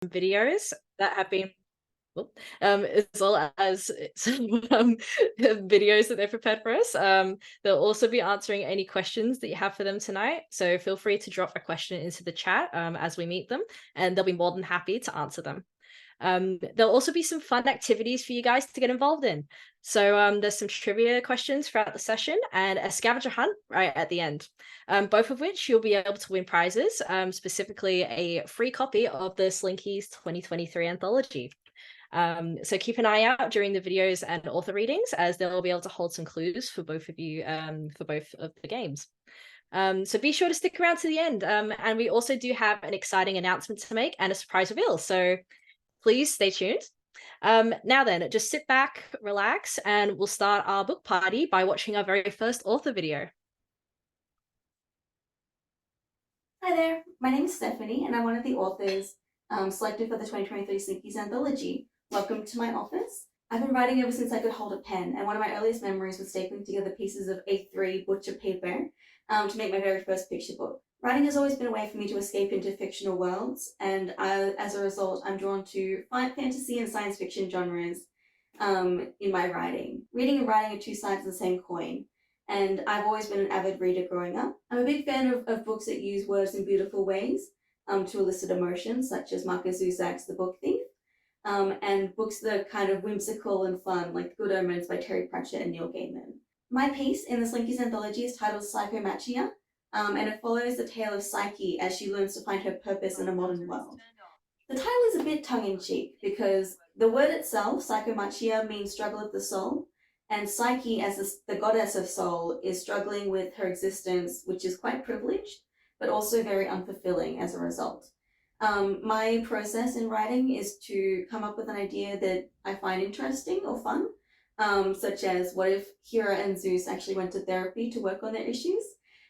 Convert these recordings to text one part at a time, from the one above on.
videos that have been as well as some videos that they've prepared for us. They'll also be answering any questions that you have for them tonight. So feel free to drop a question into the chat as we meet them, and they'll be more than happy to answer them. There'll also be some fun activities for you guys to get involved in. So there's some trivia questions throughout the session and a scavenger hunt right at the end, both of which you'll be able to win prizes, specifically a free copy of the Slinkies 2023 anthology. So keep an eye out during the videos and author readings, as they'll be able to hold some clues for both of you for both of the games. So be sure to stick around to the end. And we also do have an exciting announcement to make and a surprise reveal. So please stay tuned. Now then, just sit back, relax, and we'll start our book party by watching our very first author video. Hi there, my name is Stephanie and I'm one of the authors selected for the 2023 Slinkies anthology. Welcome to my office. I've been writing ever since I could hold a pen, and one of my earliest memories was stapling together pieces of A3 butcher paper to make my very first picture book. Writing has always been a way for me to escape into fictional worlds, and as a result, I'm drawn to fantasy and science fiction genres in my writing. Reading and writing are two sides of the same coin, and I've always been an avid reader growing up. I'm a big fan of books that use words in beautiful ways to elicit emotions, such as Marcus Zusak's The Book Thief, and books that are kind of whimsical and fun, like Good Omens by Terry Pratchett and Neil Gaiman. My piece in the Slinkies anthology is titled Psychomachia, and it follows the tale of Psyche as she learns to find her purpose in a modern world. The title is a bit tongue-in-cheek because the word itself, psychomachia, means struggle of the soul, and Psyche, as the goddess of soul, is struggling with her existence, which is quite privileged, but also very unfulfilling as a result. My process in writing is to come up with an idea that I find interesting or fun, such as what if Hera and Zeus actually went to therapy to work on their issues?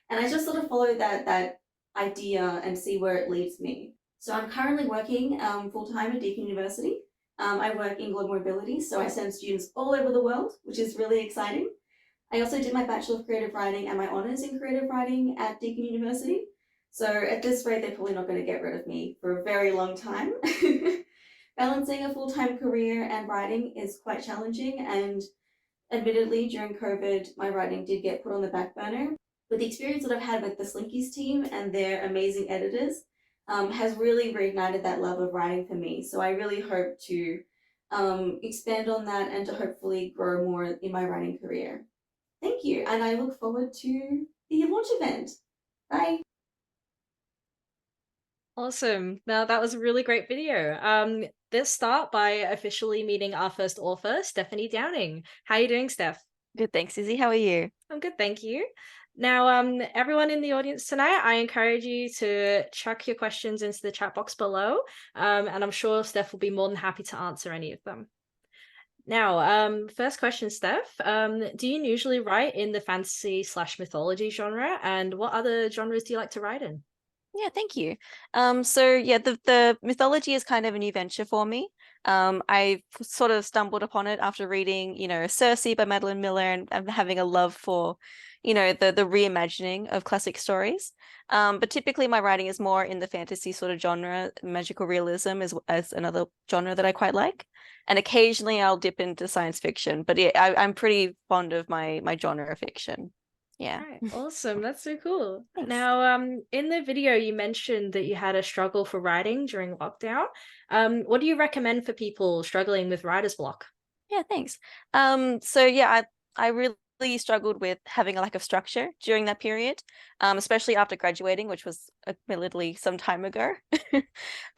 And I just sort of follow that idea and see where it leads me. So I'm currently working full-time at Deakin University. I work in global mobility, so I send students all over the world, which is really exciting. I also did my Bachelor of Creative Writing and my honours in creative writing at Deakin University. So at this rate, they're probably not going to get rid of me for a very long time. Balancing a full-time career and writing is quite challenging, and admittedly, during COVID, my writing did get put on the back burner. But the experience that I've had with the Slinkies team and their amazing editors has really reignited that love of writing for me. So I really hope to expand on that and to hopefully grow more in my writing career. Thank you, and I look forward to the launch event. Bye. Awesome. Now that was a really great video. Let's start by officially meeting our first author, Stephanie Downing. How are you doing, Steph? Good, thanks, Izzy. How are you? I'm good, thank you. Now, everyone in the audience tonight, I encourage you to chuck your questions into the chat box below, and I'm sure Steph will be more than happy to answer any of them. Now, first question, Steph. Do you usually write in the fantasy/mythology genre, and what other genres do you like to write in? Yeah, thank you. So yeah, the mythology is kind of a new venture for me. I sort of stumbled upon it after reading, Circe by Madeline Miller and having a love for, the reimagining of classic stories. But typically my writing is more in the fantasy sort of genre. Magical realism as another genre that I quite like. And occasionally I'll dip into science fiction, but yeah, I'm pretty fond of my genre of fiction. Yeah. Right. Awesome. That's so cool. Thanks. Now, in the video, you mentioned that you had a struggle for writing during lockdown. What do you recommend for people struggling with writer's block? Yeah, thanks. So yeah, I really struggled with having a lack of structure during that period, especially after graduating, which was admittedly some time ago.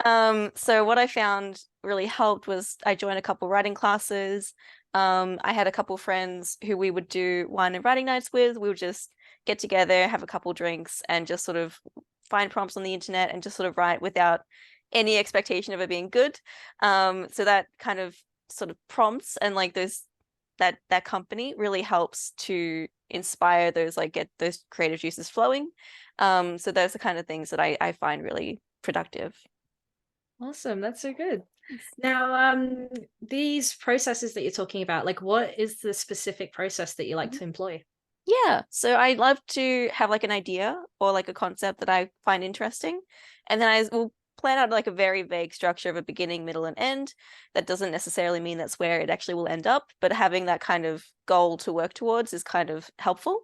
So what I found really helped was I joined a couple writing classes. I had a couple friends who we would do wine and writing nights with. We would just get together, have a couple drinks, and just sort of find prompts on the internet and just sort of write without any expectation of it being good. So that kind of sort of prompts and like that company really helps to inspire those, like get those creative juices flowing. So those are the kind of things that I find really productive. Awesome. That's so good. Now, these processes that you're talking about, like what is the specific process that you like to employ? Yeah, so I love to have like an idea or like a concept that I find interesting, and then I will plan out like a very vague structure of a beginning, middle, and end. That doesn't necessarily mean that's where it actually will end up, but having that kind of goal to work towards is kind of helpful.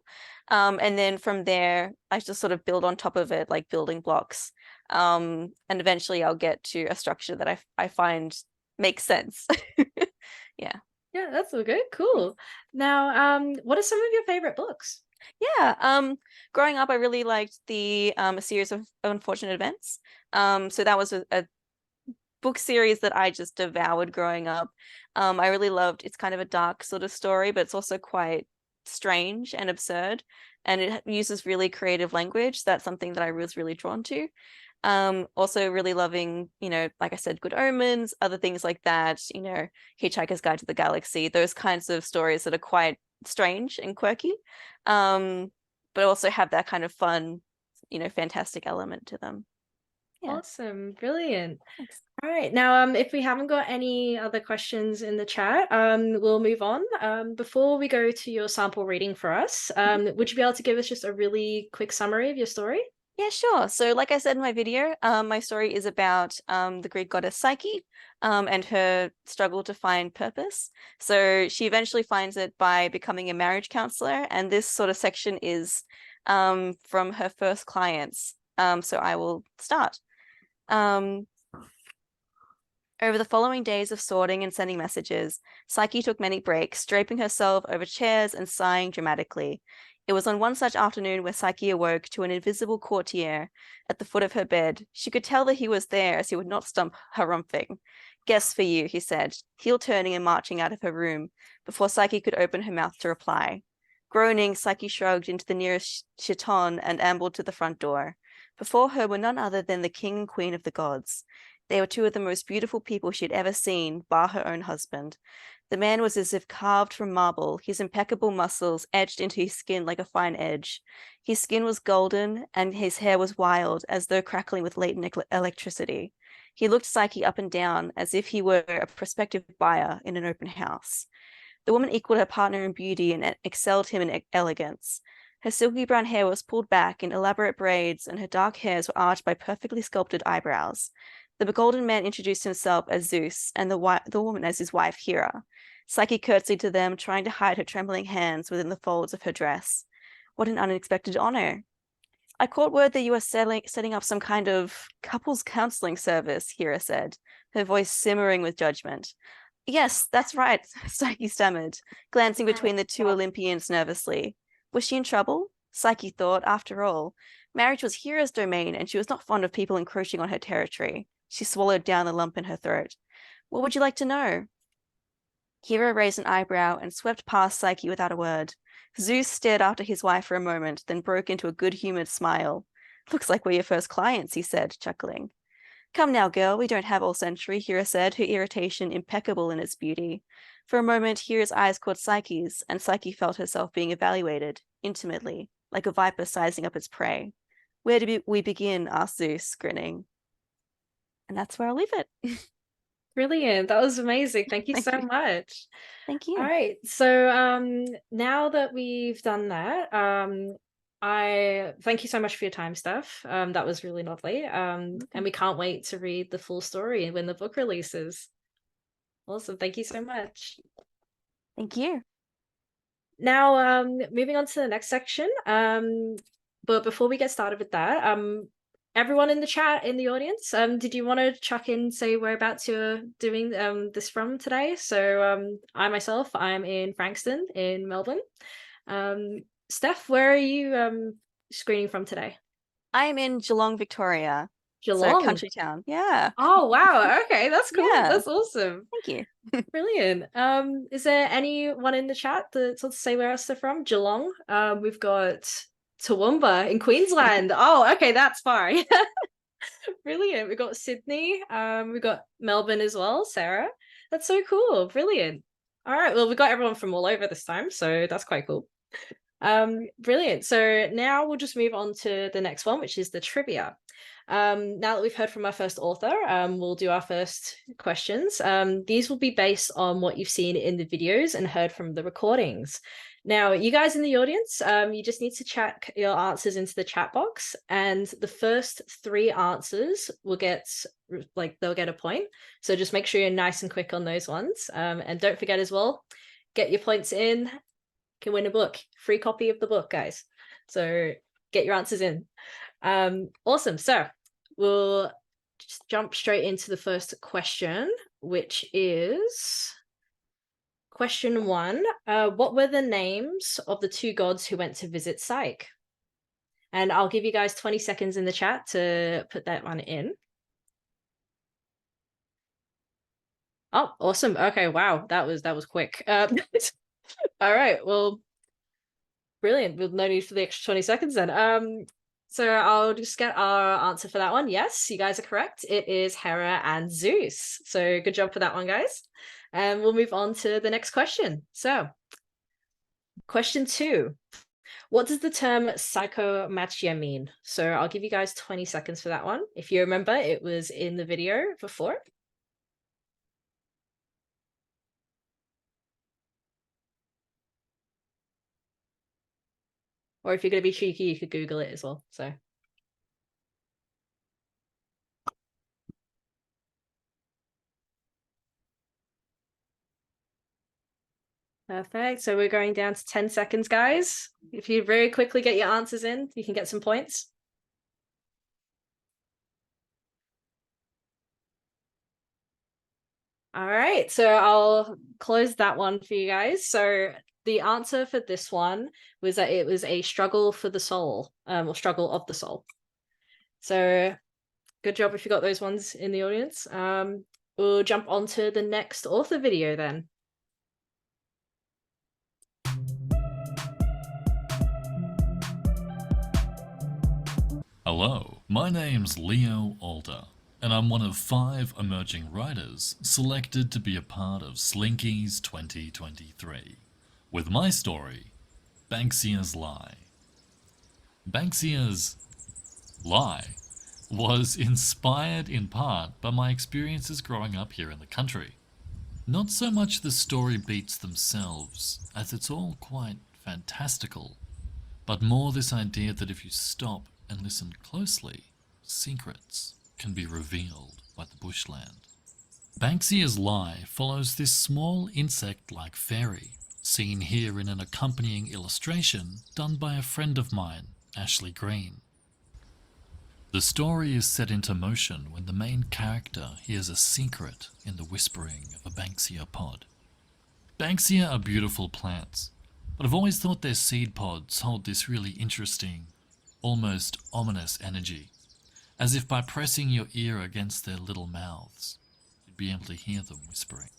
And then from there, I just sort of build on top of it, like building blocks. And eventually I'll get to a structure that I find makes sense. Yeah. Yeah, that's all good. Cool. Now, what are some of your favorite books? Yeah, growing up, I really liked the A Series of Unfortunate Events. So that was a book series that I just devoured growing up. I really loved, it's kind of a dark sort of story, but it's also quite strange and absurd, and it uses really creative language. That's something that I was really drawn to. Also really loving, like I said, Good Omens, other things like that, Hitchhiker's Guide to the Galaxy, those kinds of stories that are quite strange and quirky, but also have that kind of fun, fantastic element to them. Yeah. Awesome. Brilliant. Thanks. All right. Now, if we haven't got any other questions in the chat, we'll move on. Before we go to your sample reading for us, would you be able to give us just a really quick summary of your story? Yeah, sure. So like I said in my video, my story is about the Greek goddess Psyche and her struggle to find purpose. So she eventually finds it by becoming a marriage counselor, and this sort of section is from her first clients. So I will start. Over the following days of sorting and sending messages, Psyche took many breaks, draping herself over chairs and sighing dramatically. It was on one such afternoon where Psyche awoke to an invisible courtier at the foot of her bed. She could tell that he was there, as he would not stump harumphing. "Guess for you," he said, heel turning and marching out of her room, before Psyche could open her mouth to reply. Groaning, Psyche shrugged into the nearest chiton and ambled to the front door. Before her were none other than the king and queen of the gods. They were two of the most beautiful people she had ever seen, bar her own husband. The man was as if carved from marble, his impeccable muscles etched into his skin like a fine edge. His skin was golden, and his hair was wild, as though crackling with latent electricity. He looked Psyche up and down, as if he were a prospective buyer in an open house. The woman equaled her partner in beauty and excelled him in elegance. Her silky brown hair was pulled back in elaborate braids, and her dark hairs were arched by perfectly sculpted eyebrows. The begolden man introduced himself as Zeus, and the woman as his wife, Hera. Psyche curtsied to them, trying to hide her trembling hands within the folds of her dress. "What an unexpected honor." "I caught word that you were setting up some kind of couples counseling service," Hera said, her voice simmering with judgment. "Yes, that's right," Psyche stammered, glancing between the two Olympians nervously. Was she in trouble? Psyche thought, after all, marriage was Hera's domain, and she was not fond of people encroaching on her territory. She swallowed down the lump in her throat. "What would you like to know?" Hera raised an eyebrow and swept past Psyche without a word. Zeus stared after his wife for a moment, then broke into a good-humored smile. "Looks like we're your first clients," he said, chuckling. "Come now, girl, we don't have all century," Hera said, her irritation impeccable in its beauty. For a moment, Hera's eyes caught Psyche's, and Psyche felt herself being evaluated, intimately, like a viper sizing up its prey. "Where do we begin?" asked Zeus, grinning. And that's where I'll leave it. Brilliant. That was amazing. Thank you Thank so you. much. Thank you. All right. So now that we've done that, I thank you so much for your time, Steph. That was really lovely. And we can't wait to read the full story when the book releases. Awesome. Thank you so much. Thank you. Now, moving on to the next section. But before we get started with that, everyone in the chat, in the audience, did you want to chuck in, say whereabouts you're doing this from today? So I myself, I'm in Frankston in Melbourne. Steph, where are you screening from today? I am in Geelong, Victoria. Geelong. So country town. Yeah. Oh wow. Okay, that's cool. Yeah. That's awesome. Thank you. Brilliant. Is there anyone in the chat that to say where else they're from? Geelong. We've got Toowoomba in Queensland. Oh, okay, that's far. Brilliant. We've got Sydney. We've got Melbourne as well, Sarah. That's so cool. Brilliant. All right. Well, we've got everyone from all over this time, so that's quite cool. Brilliant. So now we'll just move on to the next one, which is the trivia. Now that we've heard from our first author, we'll do our first questions. These will be based on what you've seen in the videos and heard from the recordings. Now, you guys in the audience, you just need to check your answers into the chat box, and the first 3 answers will get, they'll get a point. So just make sure you're nice and quick on those ones. And don't forget as well, get your points in, can win a book, free copy of the book, guys. So get your answers in. Awesome. So we'll just jump straight into the first question, which is question 1. What were the names of the 2 gods who went to visit Psyche? And I'll give you guys 20 seconds in the chat to put that one in. Oh, awesome. Okay, wow, that was quick. All right, well, brilliant. We'll no need for the extra 20 seconds then. So I'll just get our answer for that one. Yes, you guys are correct. It is Hera and Zeus. So good job for that one, guys. And we'll move on to the next question. So, question 2. What does the term psychomatia mean? So I'll give you guys 20 seconds for that one. If you remember, it was in the video before. Or if you're going to be cheeky, you could Google it as well. So. Perfect. So we're going down to 10 seconds, guys. If you very quickly get your answers in, you can get some points. All right, so I'll close that one for you guys. So the answer for this one was that it was a struggle for the soul, or struggle of the soul. So good job if you got those ones in the audience. We'll jump on to the next author video then. Hello, my name's Leo Alder, and I'm one of 5 emerging writers selected to be a part of Slinkies 2023, with my story, Banksia's Lie. Banksia's Lie was inspired in part by my experiences growing up here in the country. Not so much the story beats themselves, as it's all quite fantastical, but more this idea that if you stop and listen closely, secrets can be revealed by the bushland. Banksia's Lie follows this small insect-like fairy, seen here in an accompanying illustration done by a friend of mine, Ashley Green. The story is set into motion when the main character hears a secret in the whispering of a Banksia pod. Banksia are beautiful plants, but I've always thought their seed pods hold this really interesting, almost ominous energy, as if by pressing your ear against their little mouths, you'd be able to hear them whispering.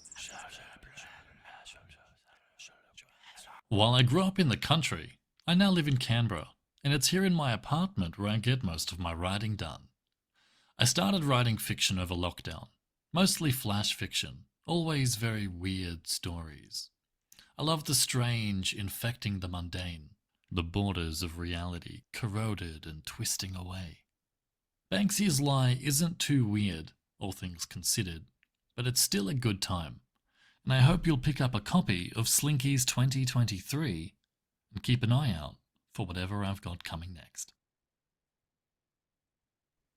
While I grew up in the country, I now live in Canberra, and it's here in my apartment where I get most of my writing done. I started writing fiction over lockdown, mostly flash fiction, always very weird stories. I love the strange infecting the mundane, the borders of reality corroded and twisting away. Banksia's Lie isn't too weird, all things considered, but it's still a good time, and I hope you'll pick up a copy of Slinkies 2023 and keep an eye out for whatever I've got coming next.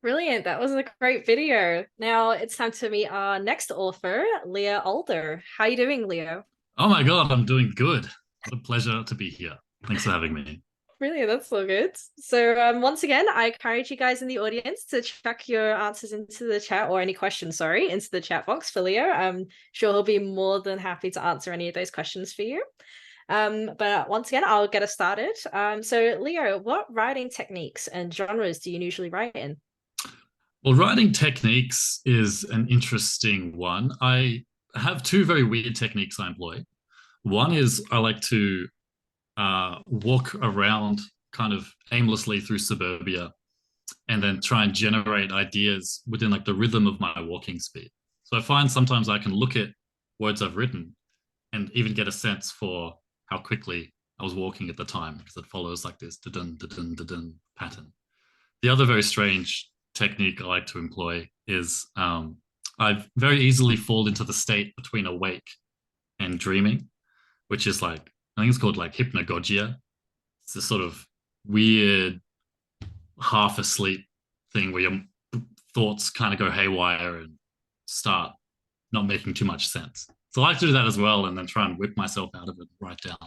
Brilliant. That was a great video. Now it's time to meet our next author, Leo Alder. How are you doing, Leo? Oh my god, I'm doing good. What a pleasure to be here. Thanks for having me. Brilliant, that's so good. So once again, I encourage you guys in the audience to chuck your answers into the chat, or any questions, sorry, into the chat box for Leo. I'm sure he'll be more than happy to answer any of those questions for you. But once again, I'll get us started. So Leo, what writing techniques and genres do you usually write in? Well, writing techniques is an interesting one. I have 2 very weird techniques I employ. One is I like to walk around kind of aimlessly through suburbia and then try and generate ideas within like the rhythm of my walking speed. So I find sometimes I can look at words I've written and even get a sense for how quickly I was walking at the time, because it follows like this da-dun, da-dun, da-dun pattern. The other very strange technique I like to employ is I very easily fall into the state between awake and dreaming, which is like I think it's called like hypnagogia. It's this sort of weird half asleep thing where your thoughts kind of go haywire and start not making too much sense. So I like to do that as well, and then try and whip myself out of it and write down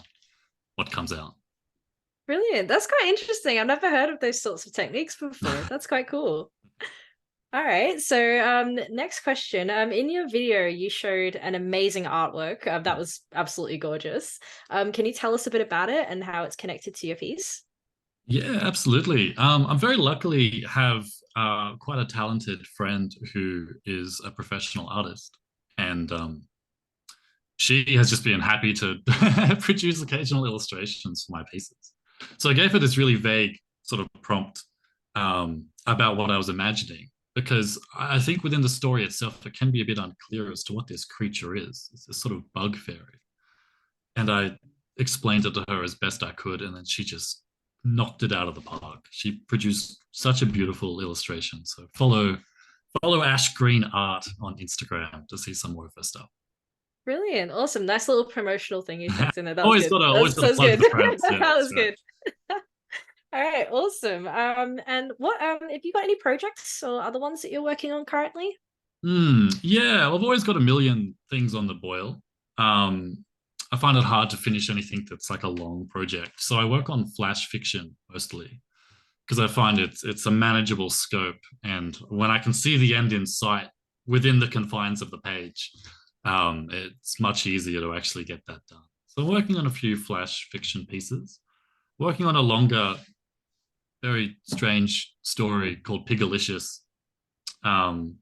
what comes out. Brilliant. That's quite interesting. I've never heard of those sorts of techniques before. That's quite cool. All right. So next question. In your video, you showed an amazing artwork. That was absolutely gorgeous. Can you tell us a bit about it and how it's connected to your piece? Yeah, absolutely. I'm very luckily have quite a talented friend who is a professional artist, and she has just been happy to produce occasional illustrations for my pieces. So I gave her this really vague sort of prompt about what I was imagining, because I think within the story itself, it can be a bit unclear as to what this creature is. It's a sort of bug fairy. And I explained it to her as best I could, and then she just knocked it out of the park. She produced such a beautiful illustration. So follow Ash Green Art on Instagram to see some more of her stuff. Brilliant. Awesome. Nice little promotional thing you tucked in there. That always was good. Always That was plug good. the friends. Yeah, That was right. good. All right, awesome. And what have you got any projects or other ones that you're working on currently? Yeah, I've always got a million things on the boil. I find it hard to finish anything that's like a long project. So I work on flash fiction mostly because I find it's a manageable scope. And when I can see the end in sight within the confines of the page, it's much easier to actually get that done. So I'm working on a few flash fiction pieces, working on a longer, very strange story called Pigalicious. The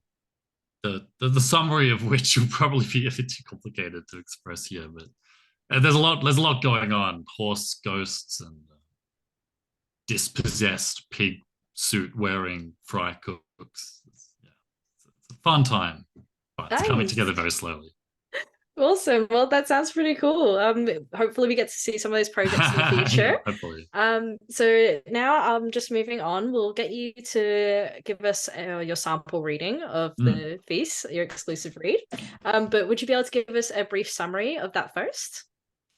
summary of which will probably be a bit too complicated to express here, but there's a lot going on. Horse ghosts and dispossessed pig suit wearing fry cooks. It's a fun time, but it's coming together very slowly. Awesome. Well, that sounds pretty cool. Hopefully we get to see some of those projects in the future. Yeah, hopefully. So now I'm just moving on. We'll get you to give us your sample reading of the piece, your exclusive read. But would you be able to give us a brief summary of that first?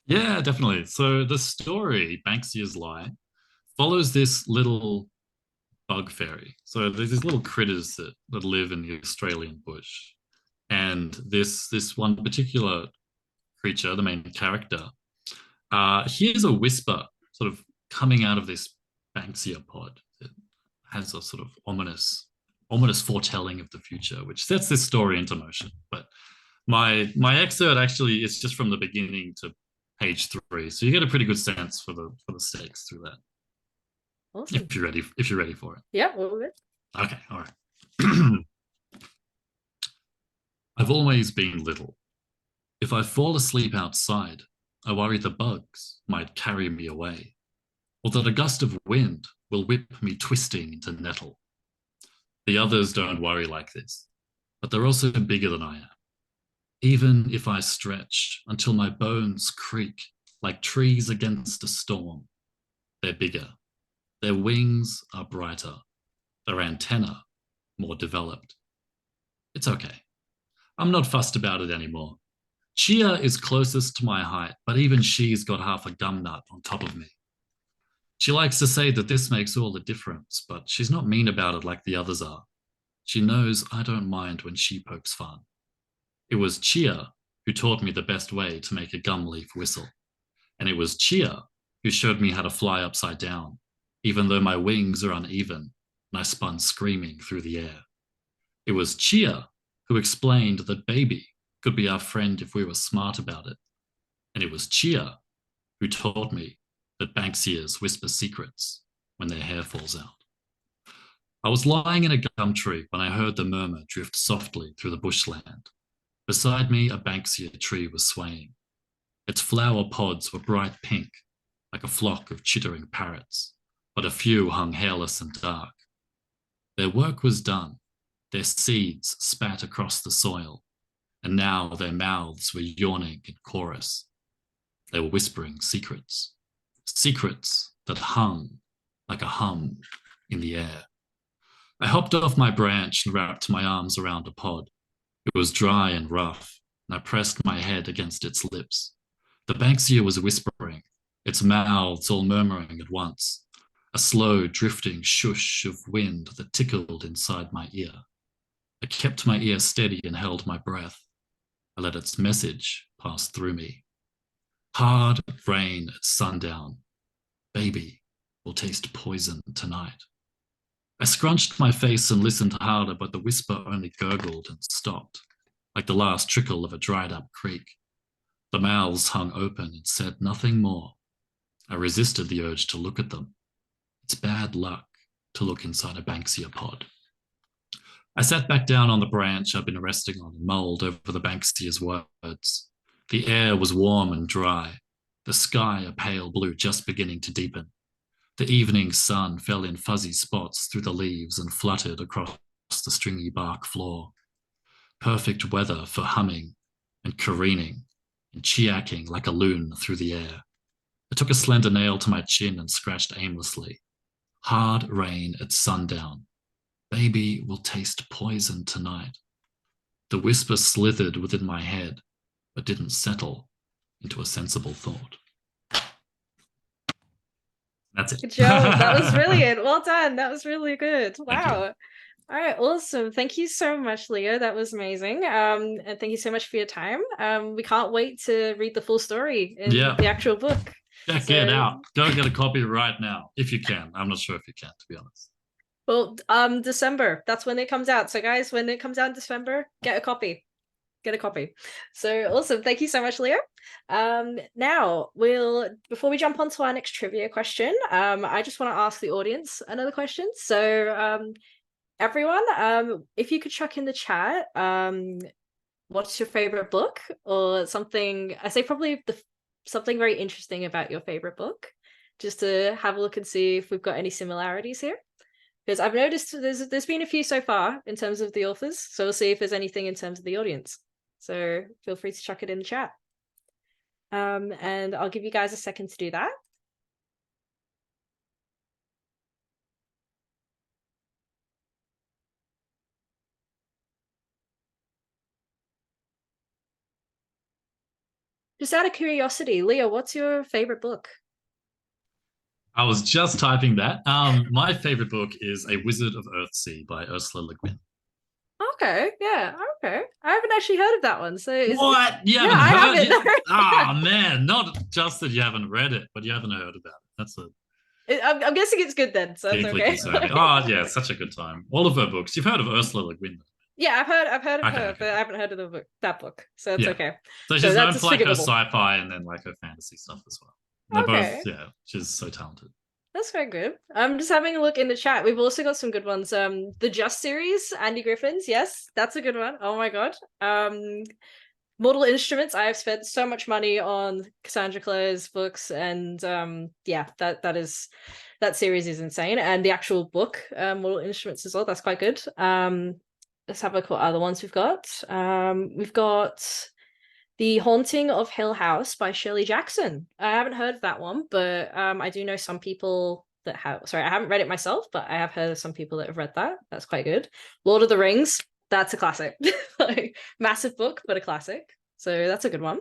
Yeah, definitely. So the story, Banksia's Lie, follows this little bug fairy. So there's these little critters that live in the Australian bush. And this one particular creature, the main character, hears a whisper sort of coming out of this Banksia pod. It has a sort of ominous foretelling of the future, which sets this story into motion. But my excerpt actually is just from the beginning to page 3, so you get a pretty good sense for the stakes through that. Awesome. If you're ready for it. Yeah, we're good. Okay, all right. I've always been little. If I fall asleep outside, I worry the bugs might carry me away, or that a gust of wind will whip me twisting into nettle. The others don't worry like this, but they're also bigger than I am. Even if I stretch until my bones creak like trees against a storm, they're bigger. Their wings are brighter, their antennae more developed. It's okay. I'm not fussed about it anymore. Chia is closest to my height, but even she's got half a gum nut on top of me. She likes to say that this makes all the difference, but she's not mean about it like the others are. She knows I don't mind when she pokes fun. It was Chia who taught me the best way to make a gum leaf whistle. And it was Chia who showed me how to fly upside down, even though my wings are uneven and I spun screaming through the air. It was Chia who explained that baby could be our friend if we were smart about it. And it was Chia who taught me that Banksias whisper secrets when their hair falls out. I was lying in a gum tree when I heard the murmur drift softly through the bushland. Beside me, a Banksia tree was swaying. Its flower pods were bright pink, like a flock of chittering parrots, but a few hung hairless and dark. Their work was done. Their seeds spat across the soil, and now their mouths were yawning in chorus. They were whispering secrets, secrets that hung like a hum in the air. I hopped off my branch and wrapped my arms around a pod. It was dry and rough, and I pressed my head against its lips. The Banksia was whispering, its mouths all murmuring at once, a slow drifting shush of wind that tickled inside my ear. I kept my ear steady and held my breath. I let its message pass through me. Hard rain at sundown. Baby will taste poison tonight. I scrunched my face and listened harder, but the whisper only gurgled and stopped, like the last trickle of a dried-up creek. The mouths hung open and said nothing more. I resisted the urge to look at them. It's bad luck to look inside a Banksia pod. I sat back down on the branch I'd been resting on and mulled over the Banksia's words. The air was warm and dry, the sky a pale blue just beginning to deepen. The evening sun fell in fuzzy spots through the leaves and fluttered across the stringy bark floor. Perfect weather for humming and careening and chiacking like a loon through the air. I took a slender nail to my chin and scratched aimlessly. Hard rain at sundown. Baby will taste poison tonight. The whisper slithered within my head, but didn't settle into a sensible thought. That's it. Good job. That was brilliant. Well done. That was really good. Thank you. Wow. All right, awesome. Thank you so much, Leo. That was amazing. And thank you so much for your time. We can't wait to read the full story in the actual book. Check it out. Go get a copy right now, if you can. I'm not sure if you can, to be honest. Well, December, that's when it comes out. So guys, when it comes out in December, get a copy. Get a copy. So awesome. Thank you so much, Leo. Now before we jump on to our next trivia question, I just want to ask the audience another question. So everyone, if you could chuck in the chat, what's your favorite book or something? I say probably something very interesting about your favorite book, just to have a look and see if we've got any similarities here. Because I've noticed there's been a few so far in terms of the authors, so we'll see if there's anything in terms of the audience. So feel free to chuck it in the chat. And I'll give you guys a second to do that. Just out of curiosity, Leo, what's your favorite book? I was just typing that. My favorite book is A Wizard of Earthsea by Ursula Le Guin. Okay, yeah, okay. I haven't actually heard of that one. So what? You haven't heard it? Oh man, not just that you haven't read it, but you haven't heard about it. That's I'm guessing it's good then, so that's okay. Oh yeah, such a good time. All of her books. You've heard of Ursula Le Guin? Yeah, I've heard of her, but I haven't heard of that book. So it's okay. So she's known for like her sci-fi and then like her fantasy stuff as well. They're both, she's so talented. That's very good. I'm just having a look in the chat. We've also got some good ones. The Just series, Andy Griffin's. Yes, that's a good one. Oh my god. Mortal Instruments. I have spent so much money on Cassandra Clare's books, and that series is insane. And the actual book, Mortal Instruments as well. That's quite good. Let's have a look what other ones we've got. We've got The Haunting of Hill House by Shirley Jackson. I haven't heard of that one, but I do know some people that have. Sorry, I haven't read it myself, but I have heard of some people that have read that. That's quite good. Lord of the Rings. That's a classic. Like, massive book, but a classic. So that's a good one.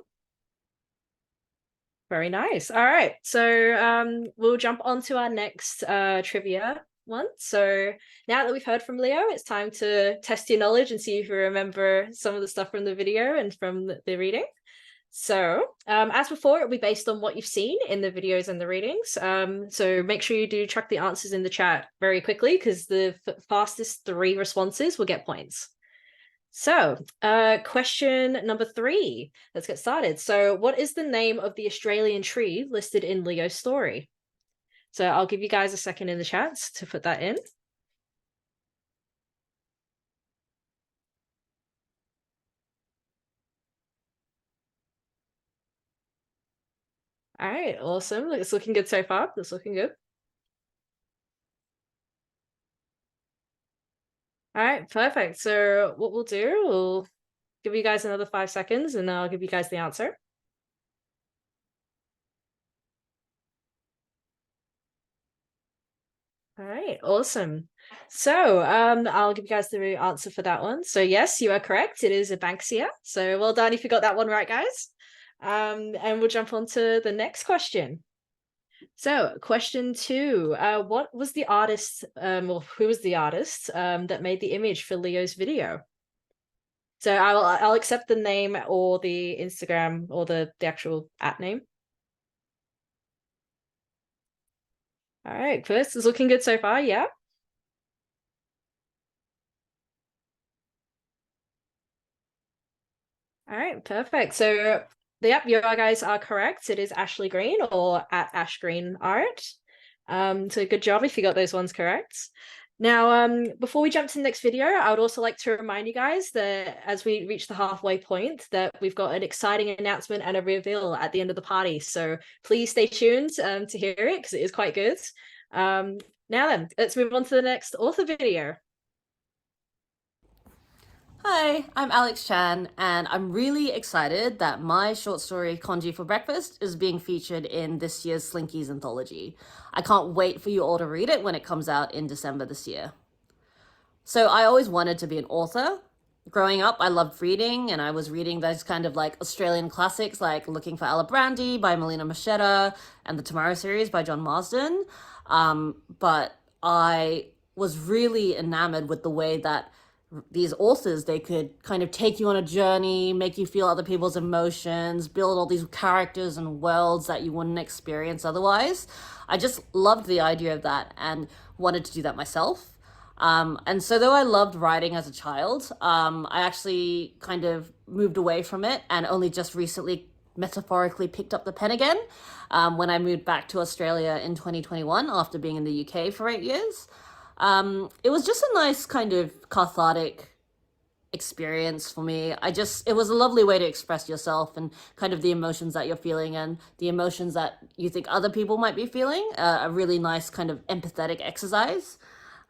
Very nice. All right. So we'll jump on to our next trivia one. So now that we've heard from Leo, it's time to test your knowledge and see if you remember some of the stuff from the video and from the reading. So as before, it'll be based on what you've seen in the videos and the readings. So make sure you do chuck the answers in the chat very quickly, because the fastest 3 responses will get points. So question number 3, let's get started. So what is the name of the Australian tree listed in Leo's story? So I'll give you guys a second in the chats to put that in. All right, awesome. It's looking good so far. It's looking good. All right, perfect. So what we'll do, we'll give you guys another 5 seconds and I'll give you guys the answer. All right, awesome. So I'll give you guys the answer for that one. So yes, you are correct. It is a Banksia. So well done if you got that one right, guys. And we'll jump on to the next question. So, question 2. What was the artist, or who was the artist that made the image for Leo's video? So I'll accept the name or the Instagram or the actual @ name. All right, first is looking good so far. Yeah. All right, perfect. So, yep, you guys are correct. It is Ashley Green or @AshGreenArt. So good job if you got those ones correct. Now, before we jump to the next video, I would also like to remind you guys that as we reach the halfway point, that we've got an exciting announcement and a reveal at the end of the party. So please stay tuned to hear it because it is quite good. Now then, let's move on to the next author video. Hi, I'm Alex Chan, and I'm really excited that my short story Congee for Breakfast is being featured in this year's Slinkies anthology. I can't wait for you all to read it when it comes out in December this year. So I always wanted to be an author. Growing up, I loved reading, and I was reading those kind of like Australian classics like Looking for Brandy by Melina Macheta and the Tomorrow series by John Marsden. But I was really enamored with the way that these authors, they could kind of take you on a journey, make you feel other people's emotions, build all these characters and worlds that you wouldn't experience otherwise. I just loved the idea of that and wanted to do that myself. And so though I loved writing as a child, I actually kind of moved away from it and only just recently metaphorically picked up the pen again when I moved back to Australia in 2021 after being in the UK for 8 years. It was just a nice kind of cathartic experience for me. It was a lovely way to express yourself and kind of the emotions that you're feeling and the emotions that you think other people might be feeling. A really nice kind of empathetic exercise.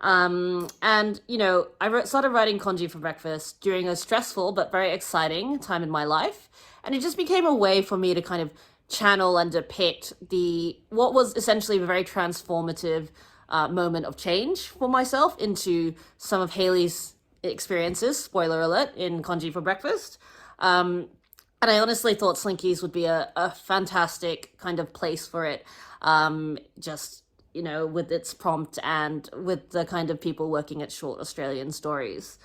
And you know, started writing Congee for Breakfast during a stressful but very exciting time in my life, and it just became a way for me to kind of channel and depict what was essentially a very transformative moment of change for myself into some of Haley's experiences, spoiler alert, in Congee for Breakfast. And I honestly thought Slinkies would be a fantastic kind of place for it. Just, you know, with its prompt and with the kind of people working at Short Australian Stories.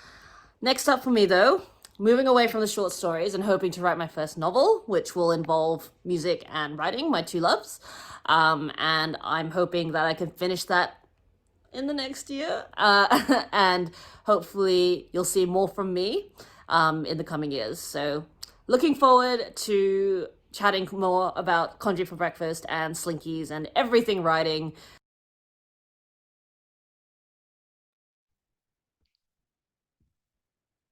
Next up for me, though, moving away from the short stories and hoping to write my first novel, which will involve music and writing, my two loves. And I'm hoping that I can finish that in the next year. And hopefully you'll see more from me in the coming years. So looking forward to chatting more about Congee for Breakfast and Slinkies and everything writing.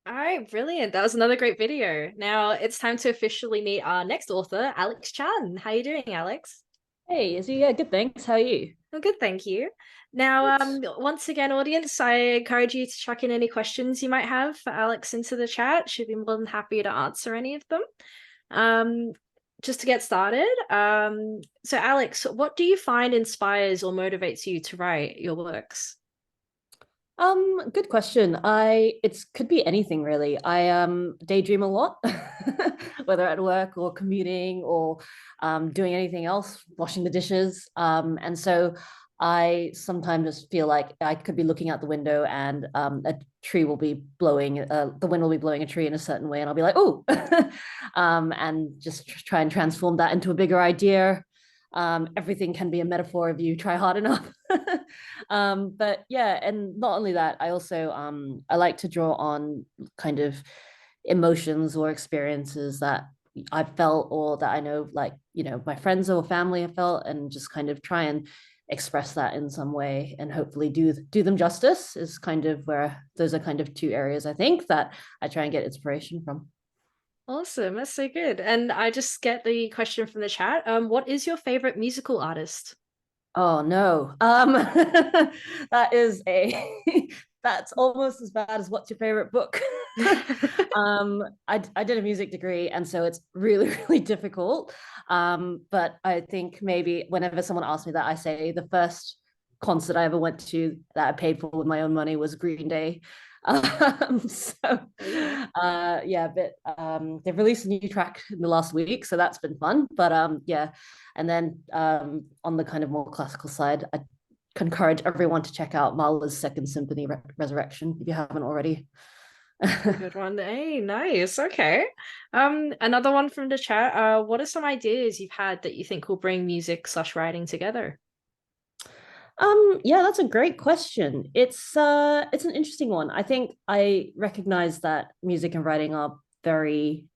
All right, brilliant. That was another great video. Now it's time to officially meet our next author, Alex Chan. How are you doing, Alex? Hey, Izzy, yeah, good, thanks. How are you? I'm good, thank you. Now, Good. once again, audience, I encourage you to chuck in any questions you might have for Alex into the chat. She'd be more than happy to answer any of them. Just to get started, so Alex, what do you find inspires or motivates you to write your works? Good question. It could be anything really. I daydream a lot, whether at work or commuting or doing anything else, washing the dishes. And so I sometimes just feel like I could be looking out the window and a tree will be blowing, the wind will be blowing a tree in a certain way, and I'll be like, oh, and just try and transform that into a bigger idea. Everything can be a metaphor if you try hard enough. But yeah, and not only that, I also I like to draw on kind of emotions or experiences that I've felt or that I know, like, you know, my friends or family have felt, and just kind of try and express that in some way and hopefully do them justice is kind of where those are kind of two areas I think that I try and get inspiration from. Awesome, that's so good. And I just get the question from the chat. What is your favorite musical artist? Oh no. That is that's almost as bad as what's your favorite book. I did a music degree, and so it's really, really difficult. But I think maybe whenever someone asks me that, I say the first concert I ever went to that I paid for with my own money was Green Day. So yeah, but they've released a new track in the last week, so that's been fun. But yeah, and then on the kind of more classical side, I can encourage everyone to check out Mahler's Second Symphony Resurrection if you haven't already. Good one. Hey, nice. Okay. Another one from the chat. What are some ideas you've had that you think will bring music/writing together? Yeah, that's a great question. It's an interesting one. I think I recognize that music and writing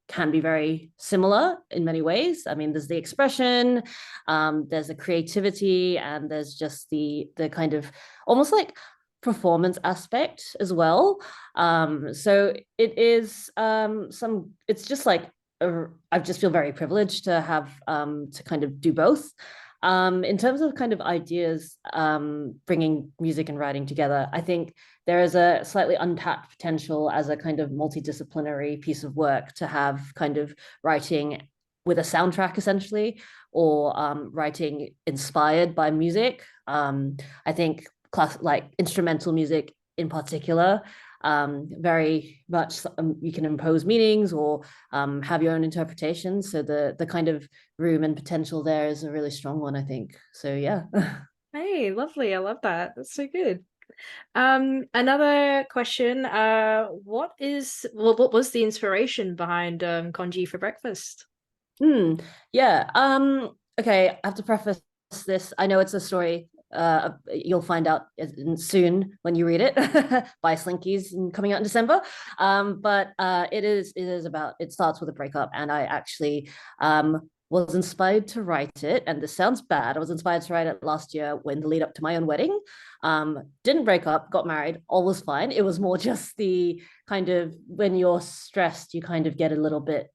can be very similar in many ways. I mean, there's the expression, there's the creativity, and there's just the kind of almost like performance aspect as well. So it is it's just like I just feel very privileged to have to kind of do both. In terms of kind of ideas, bringing music and writing together, I think there is a slightly untapped potential as a kind of multidisciplinary piece of work to have kind of writing with a soundtrack essentially, or writing inspired by music. I think like instrumental music in particular, very much you can impose meanings or have your own interpretations. So the kind of room and potential there is a really strong one, I think. So yeah. Hey, lovely. I love that. That's so good. Another question. What was the inspiration behind congee for breakfast? Yeah. Okay, I have to preface this. I know it's a story you'll find out soon when you read it by Slinkies and coming out in December. But it starts with a breakup, and I actually was inspired to write it. And this sounds bad. I was inspired to write it last year when the lead up to my own wedding. Didn't break up, got married, all was fine. It was more just the kind of when you're stressed, you kind of get a little bit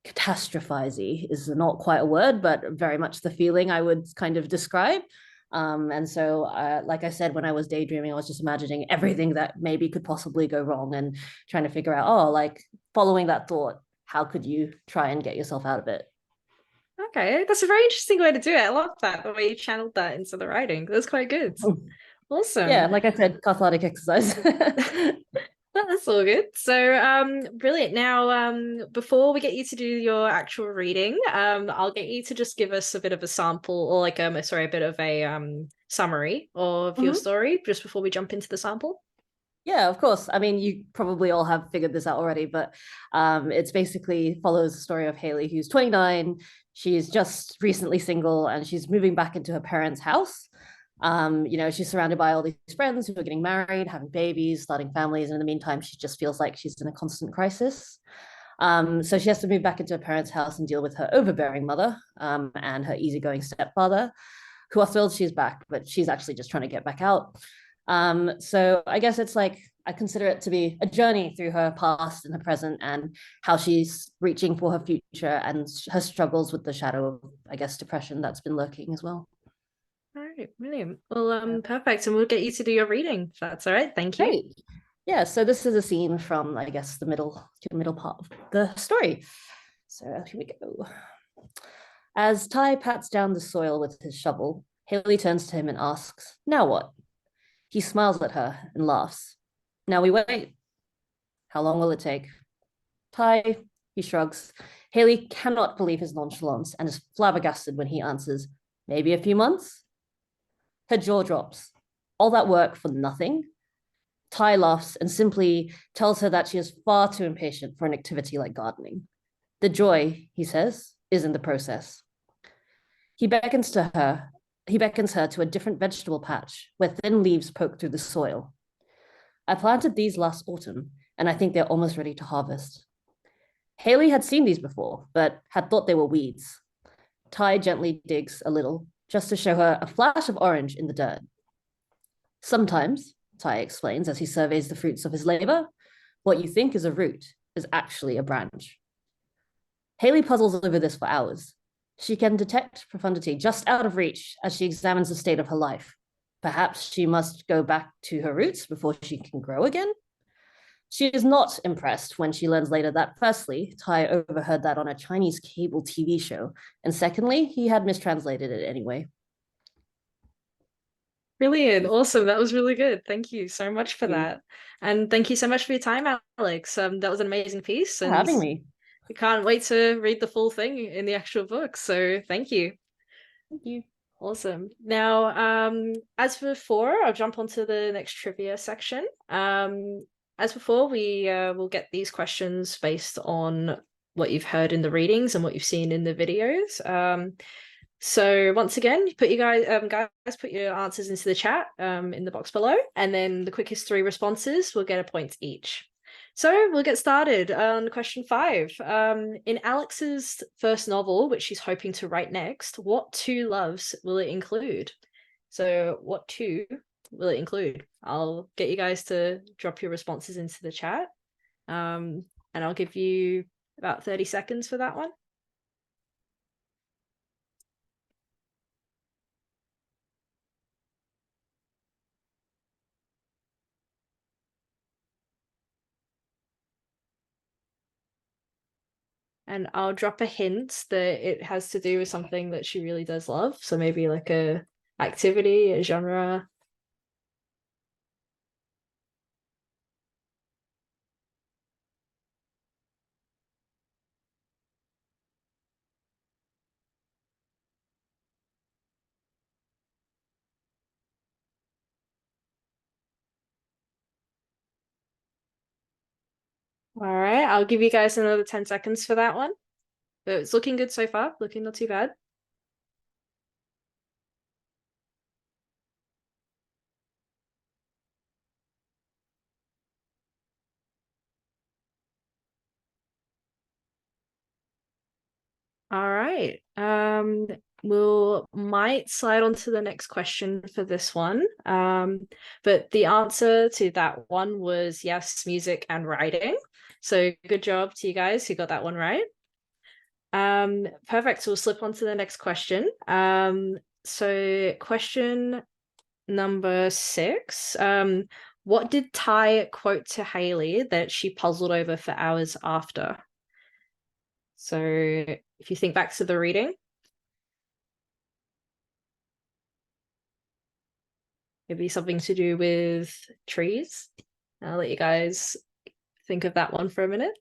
catastrophize is not quite a word, but very much the feeling I would kind of describe. And so, like I said, when I was daydreaming, I was just imagining everything that maybe could possibly go wrong and trying to figure out, oh, like following that thought, how could you try and get yourself out of it? Okay, that's a very interesting way to do it. I love that, the way you channeled that into the writing. That's quite good. Awesome. Yeah, like I said, cathartic exercise. That's all good. So, brilliant. Now, before we get you to do your actual reading, I'll get you to just give us a bit of a sample, or like sorry, a bit of a summary of your story, just before we jump into the sample. Yeah, of course. I mean, you probably all have figured this out already, but it's basically follows the story of Haley, who's 29. She's just recently single, and she's moving back into her parents' house. She's surrounded by all these friends who are getting married, having babies, starting families, and in the meantime, she just feels like she's in a constant crisis. So she has to move back into her parents' house and deal with her overbearing mother and her easygoing stepfather, who are thrilled she's back, but she's actually just trying to get back out. So I guess it's like I consider it to be a journey through her past and her present, and how she's reaching for her future and her struggles with the shadow of, I guess, depression that's been lurking as well. All right, brilliant. Well, perfect. And we'll get you to do your reading, if that's all right. Thank you. Great. Yeah, so this is a scene from, I guess, the middle part of the story. So here we go. As Ty pats down the soil with his shovel, Haley turns to him and asks, "Now what?" He smiles at her and laughs. "Now we wait. How long will it take?" Ty, he shrugs. Haley cannot believe his nonchalance and is flabbergasted when he answers, "Maybe a few months?" Her jaw drops. All that work for nothing? Ty laughs and simply tells her that she is far too impatient for an activity like gardening. The joy, he says, is in the process. He beckons her to a different vegetable patch where thin leaves poke through the soil. "I planted these last autumn, and I think they're almost ready to harvest." Haley had seen these before, but had thought they were weeds. Ty gently digs a little, just to show her a flash of orange in the dirt. "Sometimes," Ty explains as he surveys the fruits of his labor, "what you think is a root is actually a branch." Haley puzzles over this for hours. She can detect profundity just out of reach as she examines the state of her life. Perhaps she must go back to her roots before she can grow again? She is not impressed when she learns later that, firstly, Ty overheard that on a Chinese cable TV show, and secondly, he had mistranslated it anyway. Brilliant. Awesome. That was really good. Thank you so much for you that. And thank you so much for your time, Alex. That was an amazing piece, for and having me. we can't wait to read the full thing in the actual book. So thank you. Thank you. Awesome. Now, as before, I'll jump onto the next trivia section. As before, we will get these questions based on what you've heard in the readings and what you've seen in the videos. So once again, put you guys put your answers into the chat in the box below, and then the quickest 3 responses will get a point each. So we'll get started on question 5. In Alex's first novel, which she's hoping to write next, what 2 loves will it include? So what 2 will it include? I'll get you guys to drop your responses into the chat, and I'll give you about 30 seconds for that one. And I'll drop a hint that it has to do with something that she really does love. So maybe like a activity, a genre. All right, I'll give you guys another 10 seconds for that one. But it's looking good so far, looking not too bad. All right. We'll might slide on to the next question for this one. But the answer to that one was yes, music and writing. So good job to you guys who got that one right. Perfect. So we'll slip on to the next question. So question number 6. What did Ty quote to Haley that she puzzled over for hours after? So if you think back to the reading, maybe something to do with trees. I'll let you guys think of that one for a minute.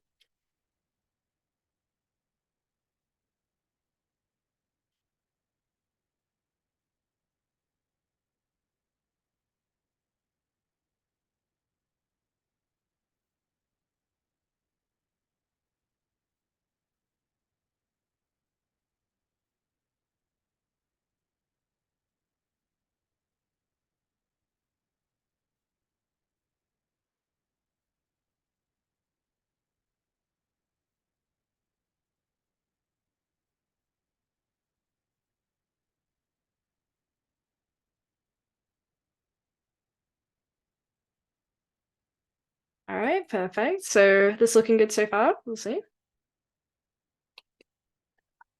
All right, perfect. So this looking good so far. We'll see.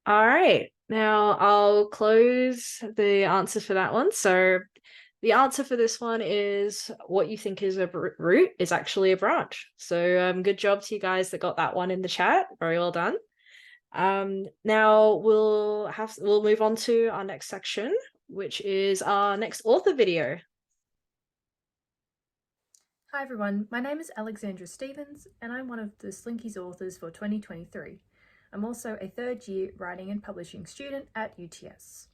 All right, now I'll close the answer for that one. So the answer for this one is what you think is a root is actually a branch. So good job to you guys that got that one in the chat. Very well done. Now we'll move on to our next section, which is our next author video. Hi everyone, my name is Alexandra Stevens and I'm one of the Slinkies authors for 2023. I'm also a 3rd year writing and publishing student at UTS.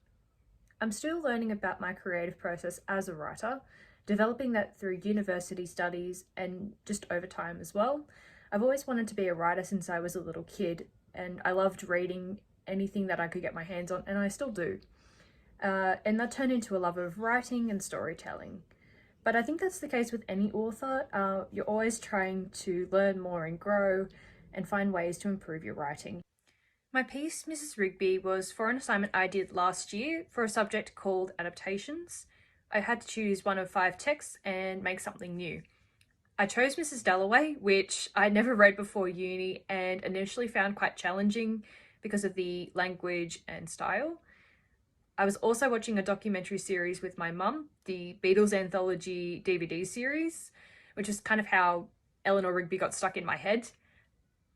I'm still learning about my creative process as a writer, developing that through university studies and just over time as well. I've always wanted to be a writer since I was a little kid, and I loved reading anything that I could get my hands on, and I still do. And that turned into a love of writing and storytelling. But I think that's the case with any author. You're always trying to learn more and grow and find ways to improve your writing. My piece, Mrs. Rigby, was for an assignment I did last year for a subject called adaptations. I had to choose one of 5 texts and make something new. I chose Mrs. Dalloway, which I never read before uni and initially found quite challenging because of the language and style. I was also watching a documentary series with my mum, the Beatles Anthology DVD series, which is kind of how Eleanor Rigby got stuck in my head,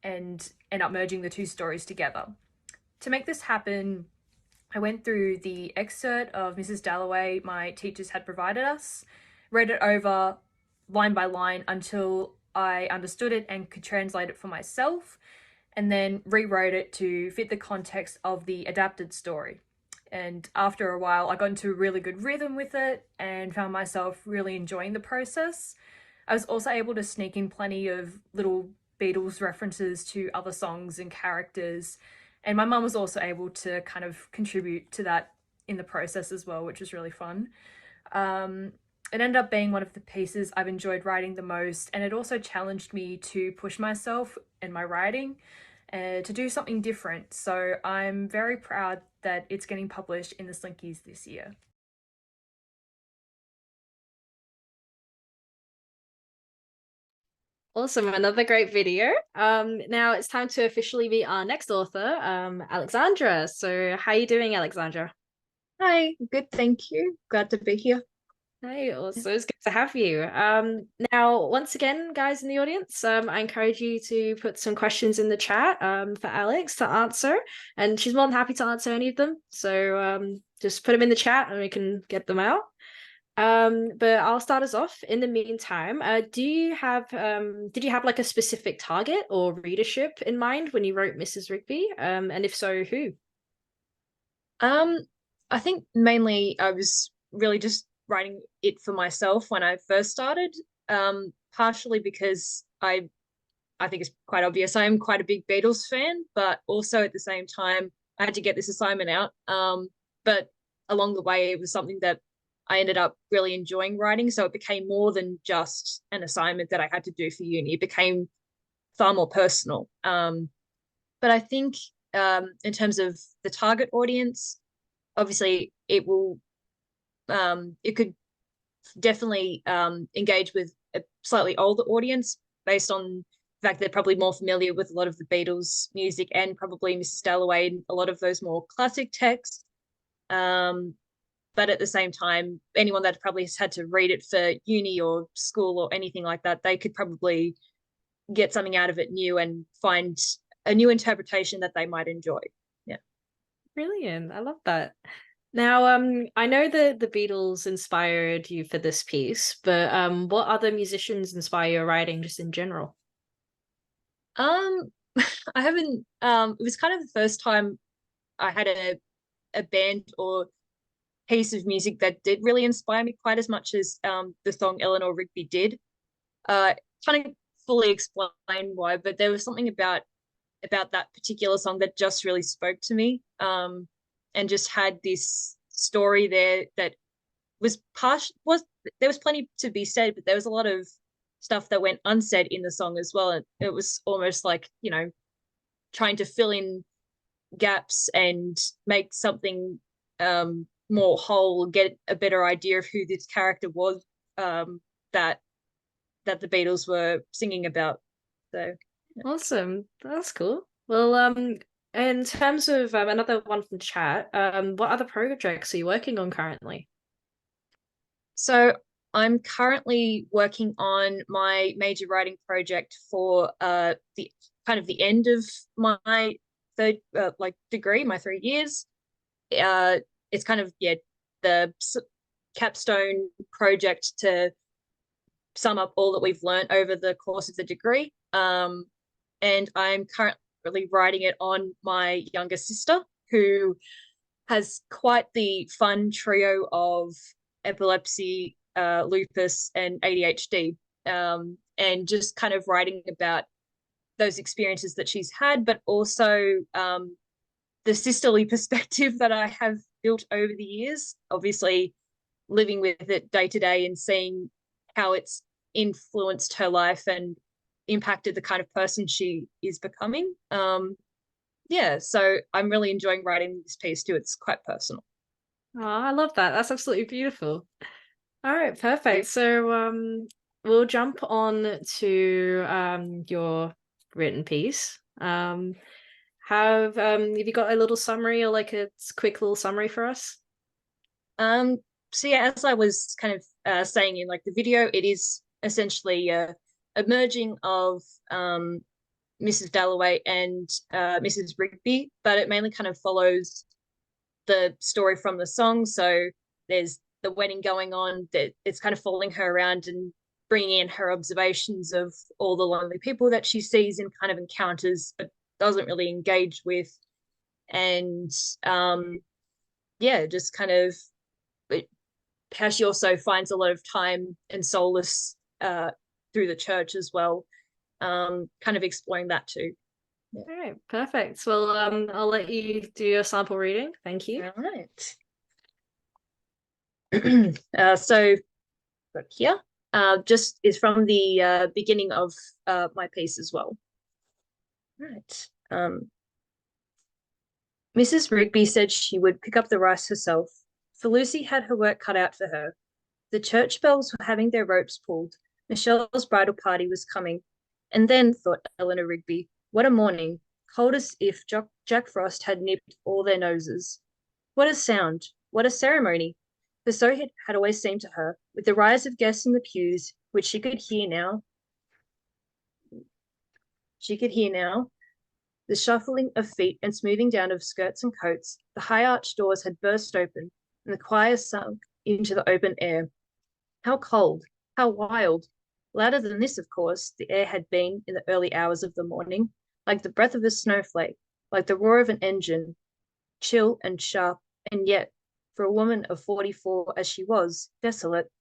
and end up merging the 2 stories together. To make this happen, I went through the excerpt of Mrs. Dalloway my teachers had provided us, read it over line by line until I understood it and could translate it for myself, and then rewrote it to fit the context of the adapted story. And after a while, I got into a really good rhythm with it and found myself really enjoying the process. I was also able to sneak in plenty of little Beatles references to other songs and characters. And my mum was also able to kind of contribute to that in the process as well, which was really fun. It ended up being one of the pieces I've enjoyed writing the most, and it also challenged me to push myself in my writing to do something different. So I'm very proud that it's getting published in the Slinkies this year. Awesome, another great video. Now it's time to officially meet our next author, Alexandra. So how are you doing, Alexandra? Hi, good, thank you. Glad to be here. Hey, also it's good to have you. Now, once again, guys in the audience, I encourage you to put some questions in the chat for Alex to answer, and she's more than happy to answer any of them. So just put them in the chat and we can get them out. But I'll start us off. In the meantime, did you have like a specific target or readership in mind when you wrote Mrs. Rigby? And if so, who? I think mainly I was really just writing it for myself when I first started. Partially because I think it's quite obvious I am quite a big Beatles fan, but also at the same time I had to get this assignment out. But along the way it was something that I ended up really enjoying writing, so it became more than just an assignment that I had to do for uni. It became far more personal. But I think in terms of the target audience, obviously it could definitely engage with a slightly older audience based on the fact they're probably more familiar with a lot of the Beatles music and probably Mrs. Dalloway and a lot of those more classic texts. But at the same time, anyone that probably has had to read it for uni or school or anything like that, they could probably get something out of it new and find a new interpretation that they might enjoy. Yeah. Brilliant. I love that. Now, I know that the Beatles inspired you for this piece, but what other musicians inspire your writing just in general? I haven't it was kind of the first time I had a band or piece of music that did really inspire me quite as much as the song Eleanor Rigby did. Trying to fully explain why, but there was something about that particular song that just really spoke to me, and just had this story there that was there was plenty to be said, but there was a lot of stuff that went unsaid in the song as well. And it was almost like, trying to fill in gaps and make something more whole, get a better idea of who this character was, that the Beatles were singing about. So Awesome. That's cool. Well, in terms of another one from chat, what other projects are you working on currently? So I'm currently working on my major writing project for the kind of the end of my third degree, my 3 years. It's kind of the capstone project to sum up all that we've learned over the course of the degree. And I'm currently writing it on my younger sister, who has quite the fun trio of epilepsy, lupus, and ADHD, and just kind of writing about those experiences that she's had, but also the sisterly perspective that I have built over the years, obviously living with it day to day and seeing how it's influenced her life and impacted the kind of person she is becoming. So I'm really enjoying writing this piece too. It's quite personal. Oh, I love that. That's absolutely beautiful. All right, perfect. So we'll jump on to your written piece. Have you got a little summary or like a quick little summary for us? So yeah, as I was kind of saying in like the video, it is essentially a merging of Mrs. Dalloway and Mrs. Rigby, but it mainly kind of follows the story from the song. So there's the wedding going on, that it's kind of following her around and bringing in her observations of all the lonely people that she sees and kind of encounters but doesn't really engage with. And yeah, just kind of how she also finds a lot of time and solace through the church as well, kind of exploring that too. All right, perfect. Well, I'll let you do your sample reading. Thank you. All right. So here just is from the beginning of my piece as well. Right. Mrs. Rigby said she would pick up the rice herself, for Lucy had her work cut out for her. The church bells were having their ropes pulled. Michelle's bridal party was coming. And then, thought Eleanor Rigby, what a morning, cold as if Jack Frost had nipped all their noses. What a sound, what a ceremony! For so it had always seemed to her, with the rise of guests in the pews, which she could hear now. The shuffling of feet and smoothing down of skirts and coats, the high arched doors had burst open, and the choir sunk into the open air. How cold, how wild! Louder than this, of course, the air had been in the early hours of the morning, like the breath of a snowflake, like the roar of an engine, chill and sharp, and yet, for a woman of 44 as she was, desolate,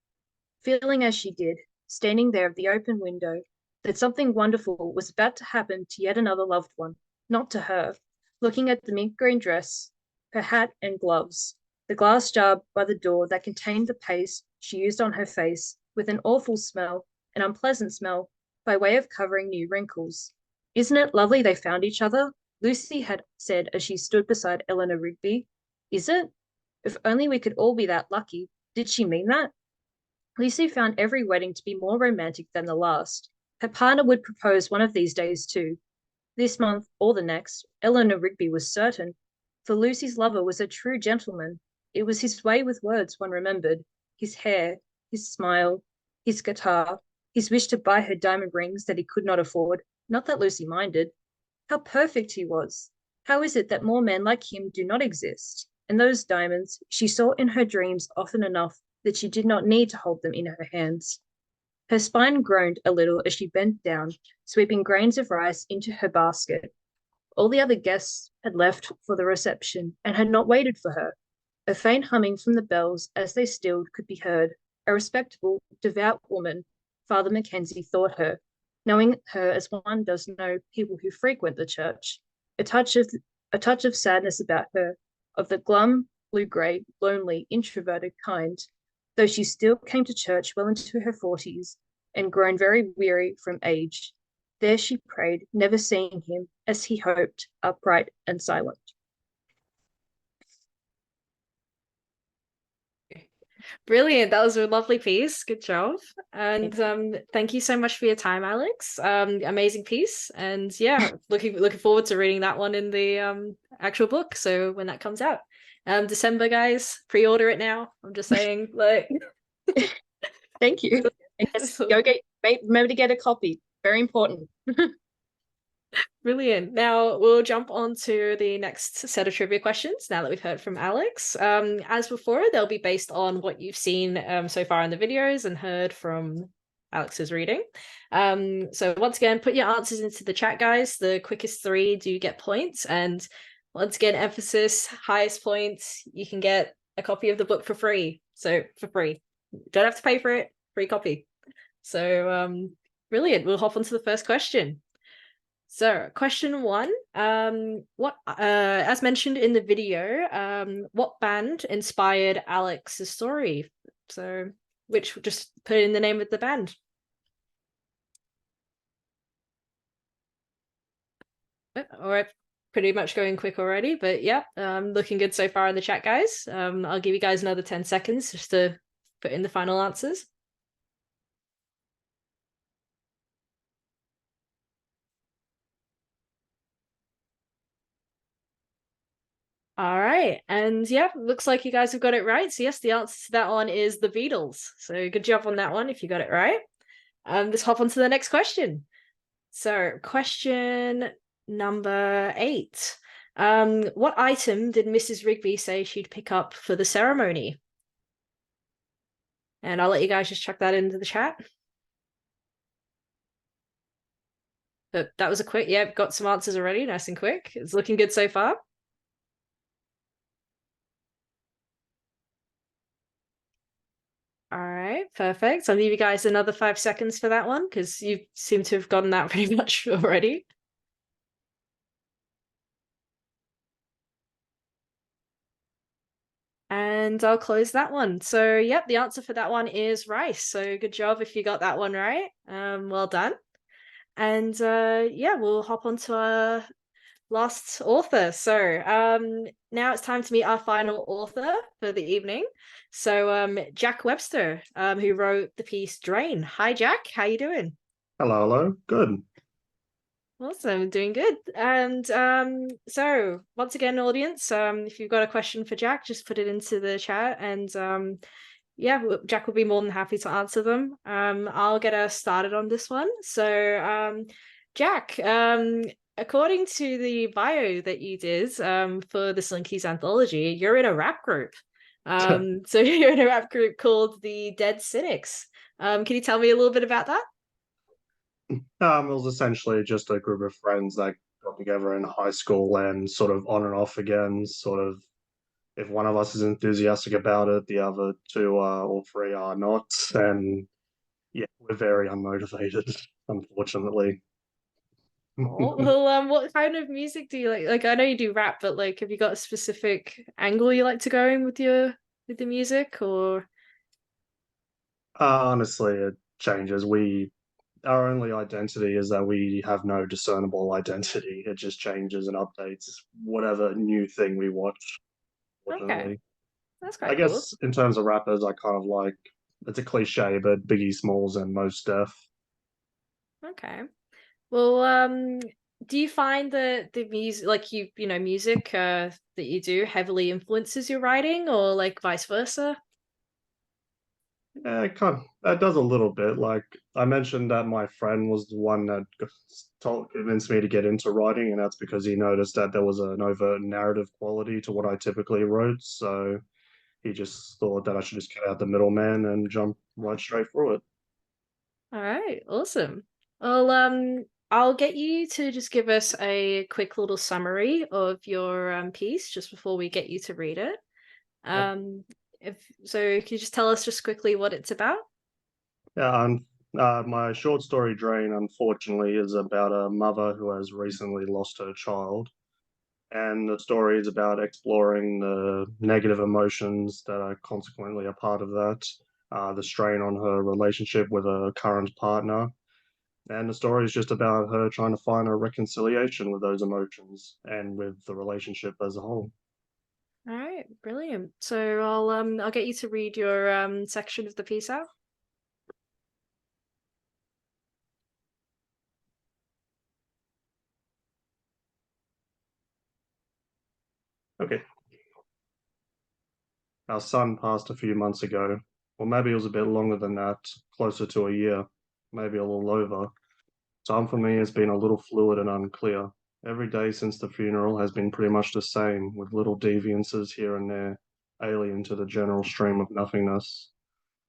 feeling as she did, standing there at the open window, that something wonderful was about to happen to yet another loved one, not to her, looking at the mint green dress, her hat and gloves, the glass jar by the door that contained the paste she used on her face, with an awful smell, an unpleasant smell, by way of covering new wrinkles. Isn't it lovely they found each other? Lucy had said as she stood beside Eleanor Rigby. Is it? If only we could all be that lucky. Did she mean that? Lucy found every wedding to be more romantic than the last. Her partner would propose one of these days too. This month or the next, Eleanor Rigby was certain, for Lucy's lover was a true gentleman. It was his way with words, one remembered, his hair, his smile, his guitar, his wish to buy her diamond rings that he could not afford, not that Lucy minded. How perfect he was! How is it that more men like him do not exist? And those diamonds she saw in her dreams often enough that she did not need to hold them in her hands. Her spine groaned a little as she bent down, sweeping grains of rice into her basket. All the other guests had left for the reception and had not waited for her. A faint humming from the bells as they stilled could be heard. A respectable, devout woman, Father Mackenzie thought her, knowing her as one does know people who frequent the church, a touch of sadness about her, of the glum, blue-grey, lonely, introverted kind, though she still came to church well into her 40s and grown very weary from age. There she prayed, never seeing him, as he hoped, upright and silent. Brilliant. That was a lovely piece. Good job. And thank you so much for your time, Alex. Amazing piece. And yeah, looking forward to reading that one in the actual book. So when that comes out. December, guys, pre-order it now. I'm just saying, like Thank you. And yes, remember to get a copy. Very important. Brilliant. Now we'll jump on to the next set of trivia questions now that we've heard from Alex. As before, they'll be based on what you've seen so far in the videos and heard from Alex's reading. So once again, put your answers into the chat, guys. The quickest 3 do get points. And once again, emphasis, highest points, you can get a copy of the book for free. So for free. Don't have to pay for it. Free copy. So brilliant. We'll hop on to the first question. So question 1, what as mentioned in the video, what band inspired Alex's story? So just put in the name of the band. All right, pretty much going quick already, but yeah, looking good so far in the chat, guys. I'll give you guys another 10 seconds just to put in the final answers. All right, and yeah, looks like you guys have got it right. So yes, the answer to that one is the Beatles. So good job on that one if you got it right. Let's hop on to the next question. So question number 8. What item did Mrs. Rigby say she'd pick up for the ceremony? And I'll let you guys just chuck that into the chat. But that was a quick, yeah, got some answers already, nice and quick. It's looking good so far. All right, perfect. I'll leave you guys another 5 seconds for that one because you seem to have gotten that pretty much already. And I'll close that one. So, yep, the answer for that one is rice. So, good job if you got that one right. Well done. And yeah, we'll hop on to our last author. So, now it's time to meet our final author for the evening. So, Jack Webster, who wrote the piece Drain. Hi, Jack. How you doing? Hello. Good. Awesome, doing good. And so once again, audience, if you've got a question for Jack, just put it into the chat, and yeah, Jack will be more than happy to answer them. I'll get us started on this one. So Jack, according to the bio that you did for the Slinkies anthology, you're in a rap group. So you're in a rap group called the Dead Cynics. Can you tell me a little bit about that? It was essentially just a group of friends that got together in high school and sort of on and off again. Sort of, if one of us is enthusiastic about it, the other two or three are not. And yeah, we're very unmotivated, unfortunately. Well, what kind of music do you like? Like, I know you do rap, but like, have you got a specific angle you like to go in with the music, or? Honestly, it changes. Our only identity is that we have no discernible identity. It just changes and updates whatever new thing we watch, Okay, fortunately. that's I quite cool. guess in terms of rappers, I kind of like, it's a cliche, but Biggie Smalls and Mos Def. Okay. Well, do you find that the music, like you know, music that you do heavily influences your writing, or like vice versa? Yeah, that does a little bit. Like I mentioned that my friend was the one that convinced me to get into writing, and that's because he noticed that there was an overt narrative quality to what I typically wrote. So he just thought that I should just cut out the middleman and jump right straight through it. All right, awesome. Well, I'll get you to just give us a quick little summary of your piece just before we get you to read it. If so, can you just tell us just quickly what it's about? Yeah, my short story Drain, unfortunately, is about a mother who has recently lost her child. And the story is about exploring the negative emotions that are consequently a part of that, the strain on her relationship with a current partner. And the story is just about her trying to find a reconciliation with those emotions and with the relationship as a whole. All right, brilliant. So I'll get you to read your section of the piece out. Okay. Our son passed a few months ago, or maybe it was a bit longer than that, closer to a year, maybe a little over. Time for me has been a little fluid and unclear. Every day since the funeral has been pretty much the same, with little deviances here and there, alien to the general stream of nothingness.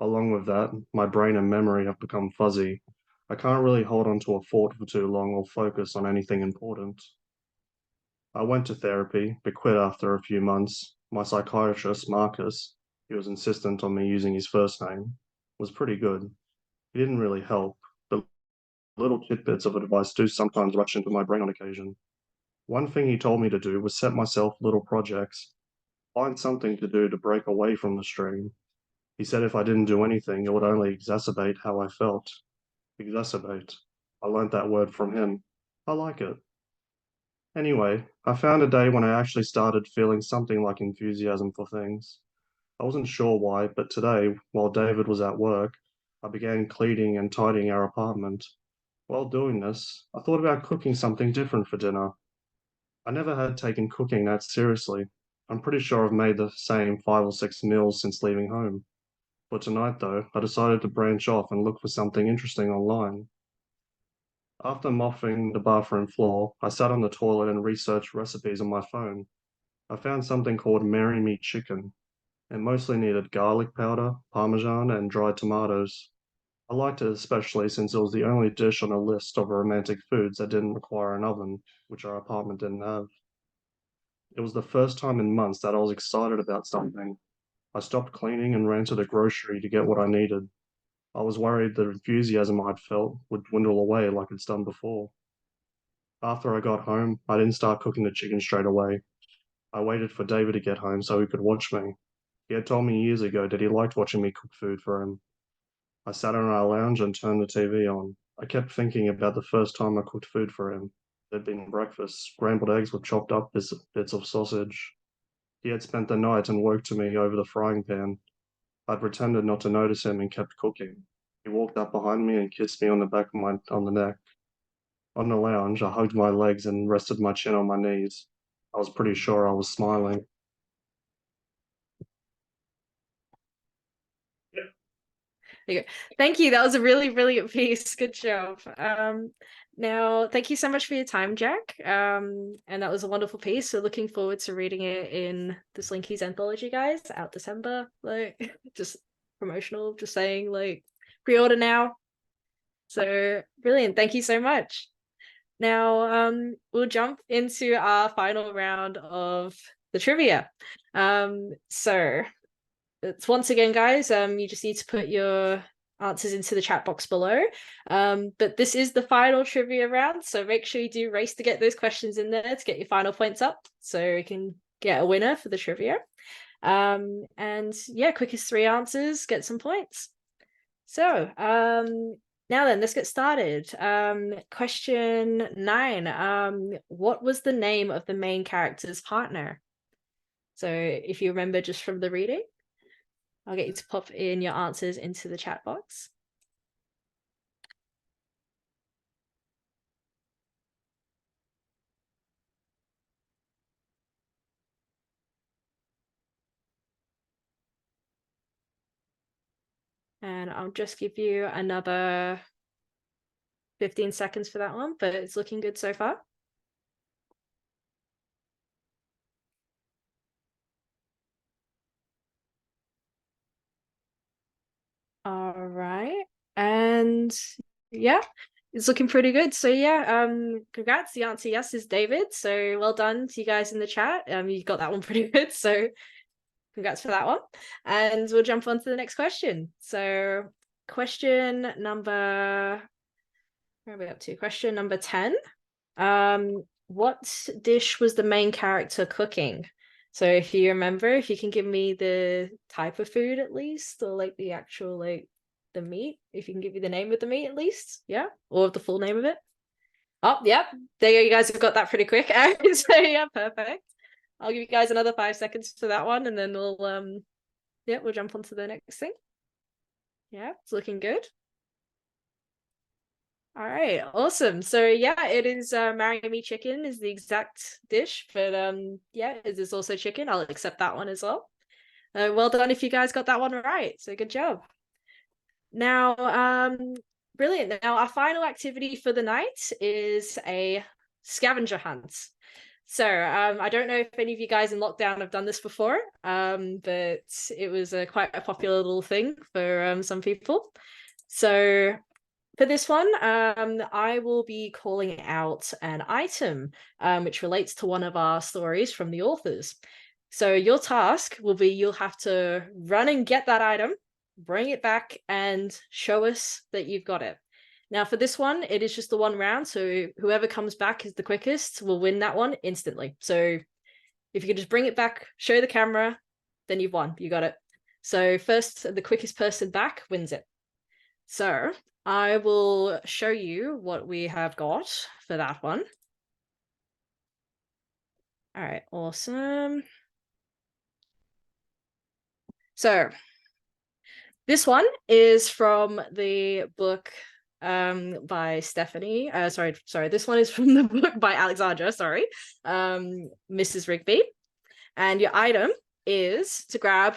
Along with that, my brain and memory have become fuzzy. I can't really hold on to a thought for too long or focus on anything important. I went to therapy, but quit after a few months. My psychiatrist, Marcus, he was insistent on me using his first name, was pretty good. He didn't really help, but little tidbits of advice do sometimes rush into my brain on occasion. One thing he told me to do was set myself little projects, find something to do to break away from the stream. He said if I didn't do anything, it would only exacerbate how I felt. Exacerbate. I learnt that word from him. I like it. Anyway, I found a day when I actually started feeling something like enthusiasm for things. I wasn't sure why, but today, while David was at work, I began cleaning and tidying our apartment. While doing this, I thought about cooking something different for dinner. I never had taken cooking that seriously. I'm pretty sure I've made the same 5 or 6 meals since leaving home. But tonight, though, I decided to branch off and look for something interesting online. After mopping the bathroom floor, I sat on the toilet and researched recipes on my phone. I found something called Marry Me Chicken. It mostly needed garlic powder, parmesan, and dried tomatoes. I liked it especially since it was the only dish on a list of romantic foods that didn't require an oven, which our apartment didn't have. It was the first time in months that I was excited about something. I stopped cleaning and ran to the grocery to get what I needed. I was worried the enthusiasm I'd felt would dwindle away like it's done before. After I got home, I didn't start cooking the chicken straight away. I waited for David to get home so he could watch me. He had told me years ago that he liked watching me cook food for him. I sat on our lounge and turned the TV on. I kept thinking about the first time I cooked food for him. There'd been breakfast, scrambled eggs with chopped up bits of sausage. He had spent the night and woke to me over the frying pan. I pretended not to notice him and kept cooking. He walked up behind me and kissed me on the on the neck. On the lounge, I hugged my legs and rested my chin on my knees. I was pretty sure I was smiling. There you go. Thank you. That was a really brilliant piece. Good job. Now, thank you so much for your time, Jack. And that was a wonderful piece. So looking forward to reading it in the Slinkies anthology, guys, out December. Like, just promotional, just saying, like, pre-order now. So brilliant. Thank you so much. Now, we'll jump into our final round of the trivia. So it's once again, guys, you just need to put your answers into the chat box below. But this is the final trivia round, so make sure you do race to get those questions in there to get your final points up so you can get a winner for the trivia. And yeah, quickest 3 answers get some points. So now then, let's get started. Question 9. What was the name of the main character's partner? So if you remember just from the reading, I'll get you to pop in your answers into the chat box. And I'll just give you another 15 seconds for that one, but it's looking good so far. All right. And yeah, it's looking pretty good. So yeah, congrats. The answer yes is David. So well done to you guys in the chat. You got that one pretty good. So congrats for that one. And we'll jump on to the next question. So question number, where are we up to? Question number 10. What dish was the main character cooking? So if you remember, if you can give me the type of food at least, or like the actual, like the meat, if you can give me the name of the meat at least, yeah, or the full name of it. Oh, yep, there you go. You guys have got that pretty quick. So yeah, perfect. I'll give you guys another 5 seconds for that one, and then we'll yeah, we'll jump on to the next thing. Yeah, it's looking good. All right, awesome. So yeah, it is Marry Me Chicken is the exact dish, but yeah, it is also chicken. I'll accept that one as well. Well done if you guys got that one right. So good job. Now, brilliant. Now our final activity for the night is a scavenger hunt. So I don't know if any of you guys in lockdown have done this before, but it was quite a popular little thing for some people. So for this one, I will be calling out an item which relates to one of our stories from the authors. So your task will be you'll have to run and get that item, bring it back, and show us that you've got it. Now for this one, it is just the one round, so whoever comes back is the quickest will win that one instantly. So if you can just bring it back, show the camera, then you've won, you got it. So first, the quickest person back wins it. So I will show you what we have got for that one. All right, awesome. So this one is from the book by Stephanie. Sorry, this one is from the book by Alexandra, sorry. Mrs. Rigby. And your item is to grab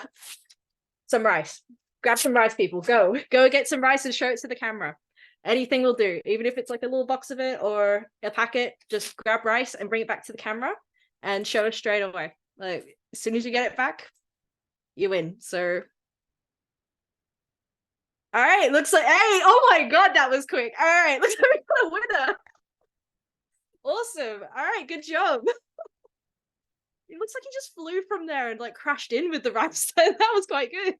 some rice. Grab some rice, people. Go get some rice and show it to the camera. Anything will do, even if it's like a little box of it or a packet. Just grab rice and bring it back to the camera and show us straight away. Like as soon as you get it back, you win. So all right, looks like, hey, oh my god, that was quick. All right, looks like we got a winner. Awesome. All right, good job. It looks like he just flew from there and like crashed in with the rice. That was quite good.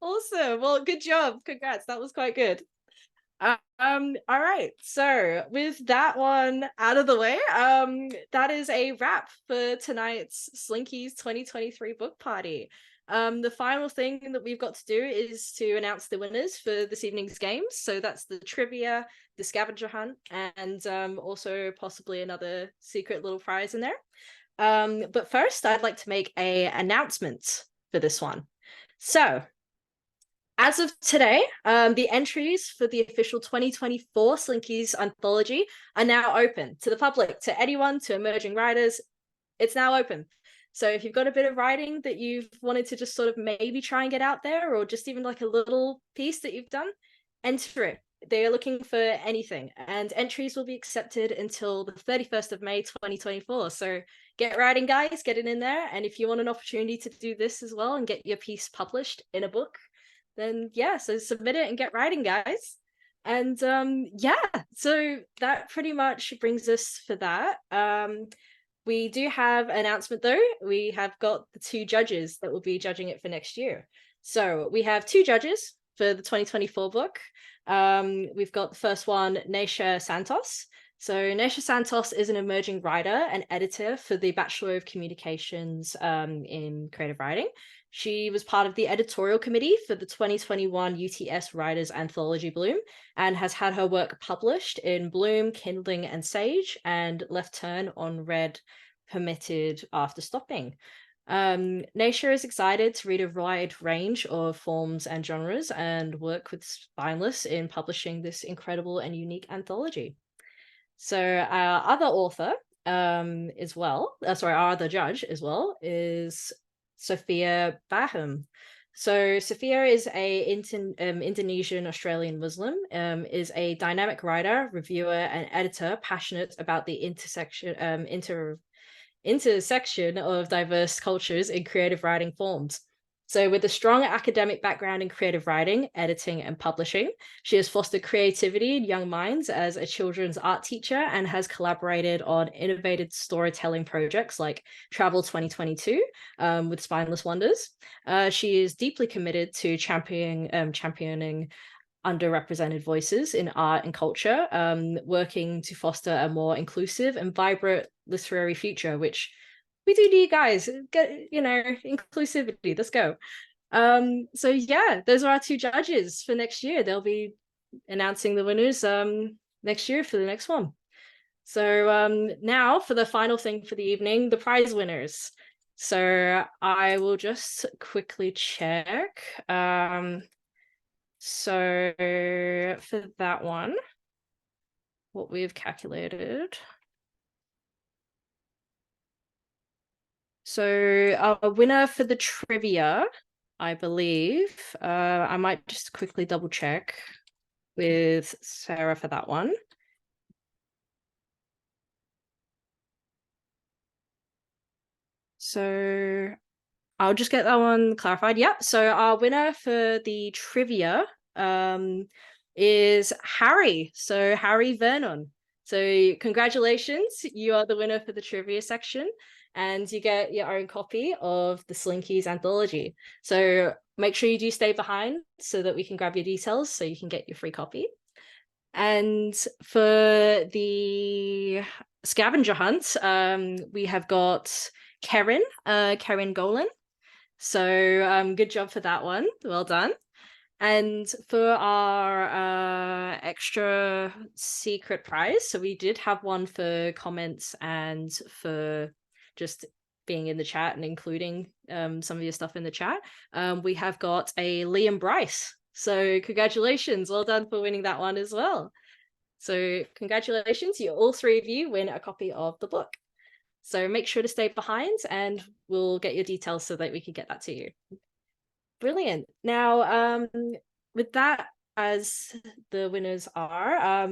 Awesome. Well, good job. Congrats. That was quite good. All right. So with that one out of the way, that is a wrap for tonight's Slinkies 2023 book party. The final thing that we've got to do is to announce the winners for this evening's games. So that's the trivia, the scavenger hunt, and also possibly another secret little prize in there. But first, I'd like to make an announcement for this one. So as of today, the entries for the official 2024 Slinkies anthology are now open to the public, to anyone, to emerging writers. It's now open. So if you've got a bit of writing that you've wanted to just sort of maybe try and get out there, or just even like a little piece that you've done, enter it. They are looking for anything, and entries will be accepted until the 31st of May 2024. So get writing, guys, get it in there. And if you want an opportunity to do this as well and get your piece published in a book, then yeah, so submit it and get writing, guys. And yeah, so that pretty much brings us for that. We do have an announcement though. We have got the 2 judges that will be judging it for next year. So we have 2 judges for the 2024 book. We've got the first one, Neisha Santos. So Neisha Santos is an emerging writer and editor for the Bachelor of Communications in Creative Writing. She was part of the editorial committee for the 2021 UTS Writers Anthology Bloom and has had her work published in Bloom, Kindling, and Sage, and Left Turn on Red Permitted after stopping. Neisha is excited to read a wide range of forms and genres and work with Spineless in publishing this incredible and unique anthology. So our other author as well, our other judge as well is Sophia Baham. So Sophia is a Indonesian Australian Muslim, is a dynamic writer, reviewer, and editor passionate about the intersection of diverse cultures in creative writing forms. So with a strong academic background in creative writing, editing, and publishing, she has fostered creativity in young minds as a children's art teacher and has collaborated on innovative storytelling projects like Travel 2022 with Spineless Wonders. She is deeply committed to championing underrepresented voices in art and culture, working to foster a more inclusive and vibrant literary future, which we do need, guys. Get, inclusivity. Let's go. So yeah, those are our 2 judges for next year. They'll be announcing the winners next year for the next one. So now for the final thing for the evening, the prize winners. So I will just quickly check. So for that one, what we've calculated. So a winner for the trivia, I believe, I might just quickly double check with Sarah for that one. So I'll just get that one clarified. Yep. So our winner for the trivia is Harry. So Harry Vernon. So congratulations. You are the winner for the trivia section, and you get your own copy of the Slinkies anthology. So make sure you do stay behind so that we can grab your details so you can get your free copy. And for the scavenger hunt, we have got Karen Golan. So good job for that one. Well done. And for our extra secret prize, so we did have one for comments and for just being in the chat and including some of your stuff in the chat. We have got a Liam Bryce. So congratulations. Well done for winning that one as well. So congratulations. All 3 of you win a copy of the book. So make sure to stay behind and we'll get your details so that we can get that to you. Brilliant. Now, with that as the winners are,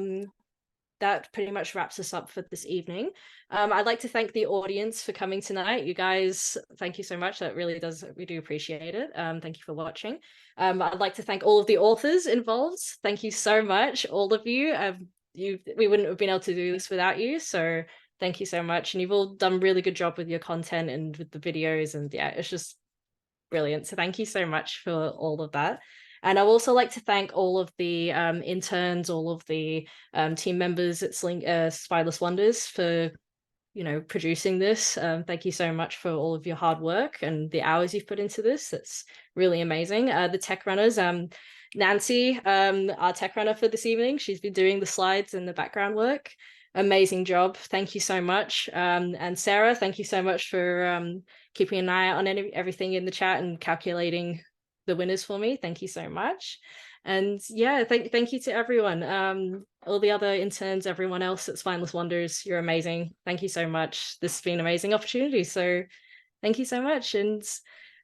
that pretty much wraps us up for this evening. I'd like to thank the audience for coming tonight. You guys, thank you so much. That really does, we do appreciate it. Thank you for watching. I'd like to thank all of the authors involved. Thank you so much, all of you. We wouldn't have been able to do this without you. So thank you so much. And you've all done a really good job with your content and with the videos. And yeah, it's just brilliant. So thank you so much for all of that. And I'd also like to thank all of the interns, all of the team members at Spyless Wonders for, producing this. Thank you so much for all of your hard work and the hours you've put into this. That's really amazing. The tech runners, Nancy, our tech runner for this evening, she's been doing the slides and the background work. Amazing job. Thank you so much. And Sarah, thank you so much for keeping an eye out on everything in the chat and calculating the winners for me. Thank you so much. And yeah, thank you to everyone, all the other interns, everyone else at Spineless Wonders. You're amazing. Thank you so much. This has been an amazing opportunity. So thank you so much. And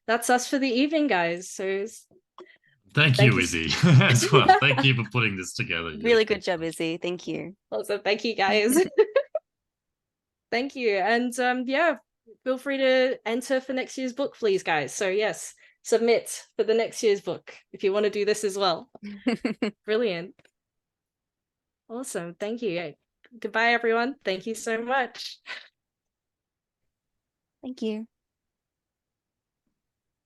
that's us for the evening, guys. So Thank you, Izzy, as well. Thank you for putting this together. Really good job, Izzy. Thank you. Also, thank you, guys. Thank you. And yeah, feel free to enter for next year's book, please, guys. So yes, submit for the next year's book if you want to do this as well. Brilliant. Awesome. Thank you. Goodbye, everyone. Thank you so much. Thank you.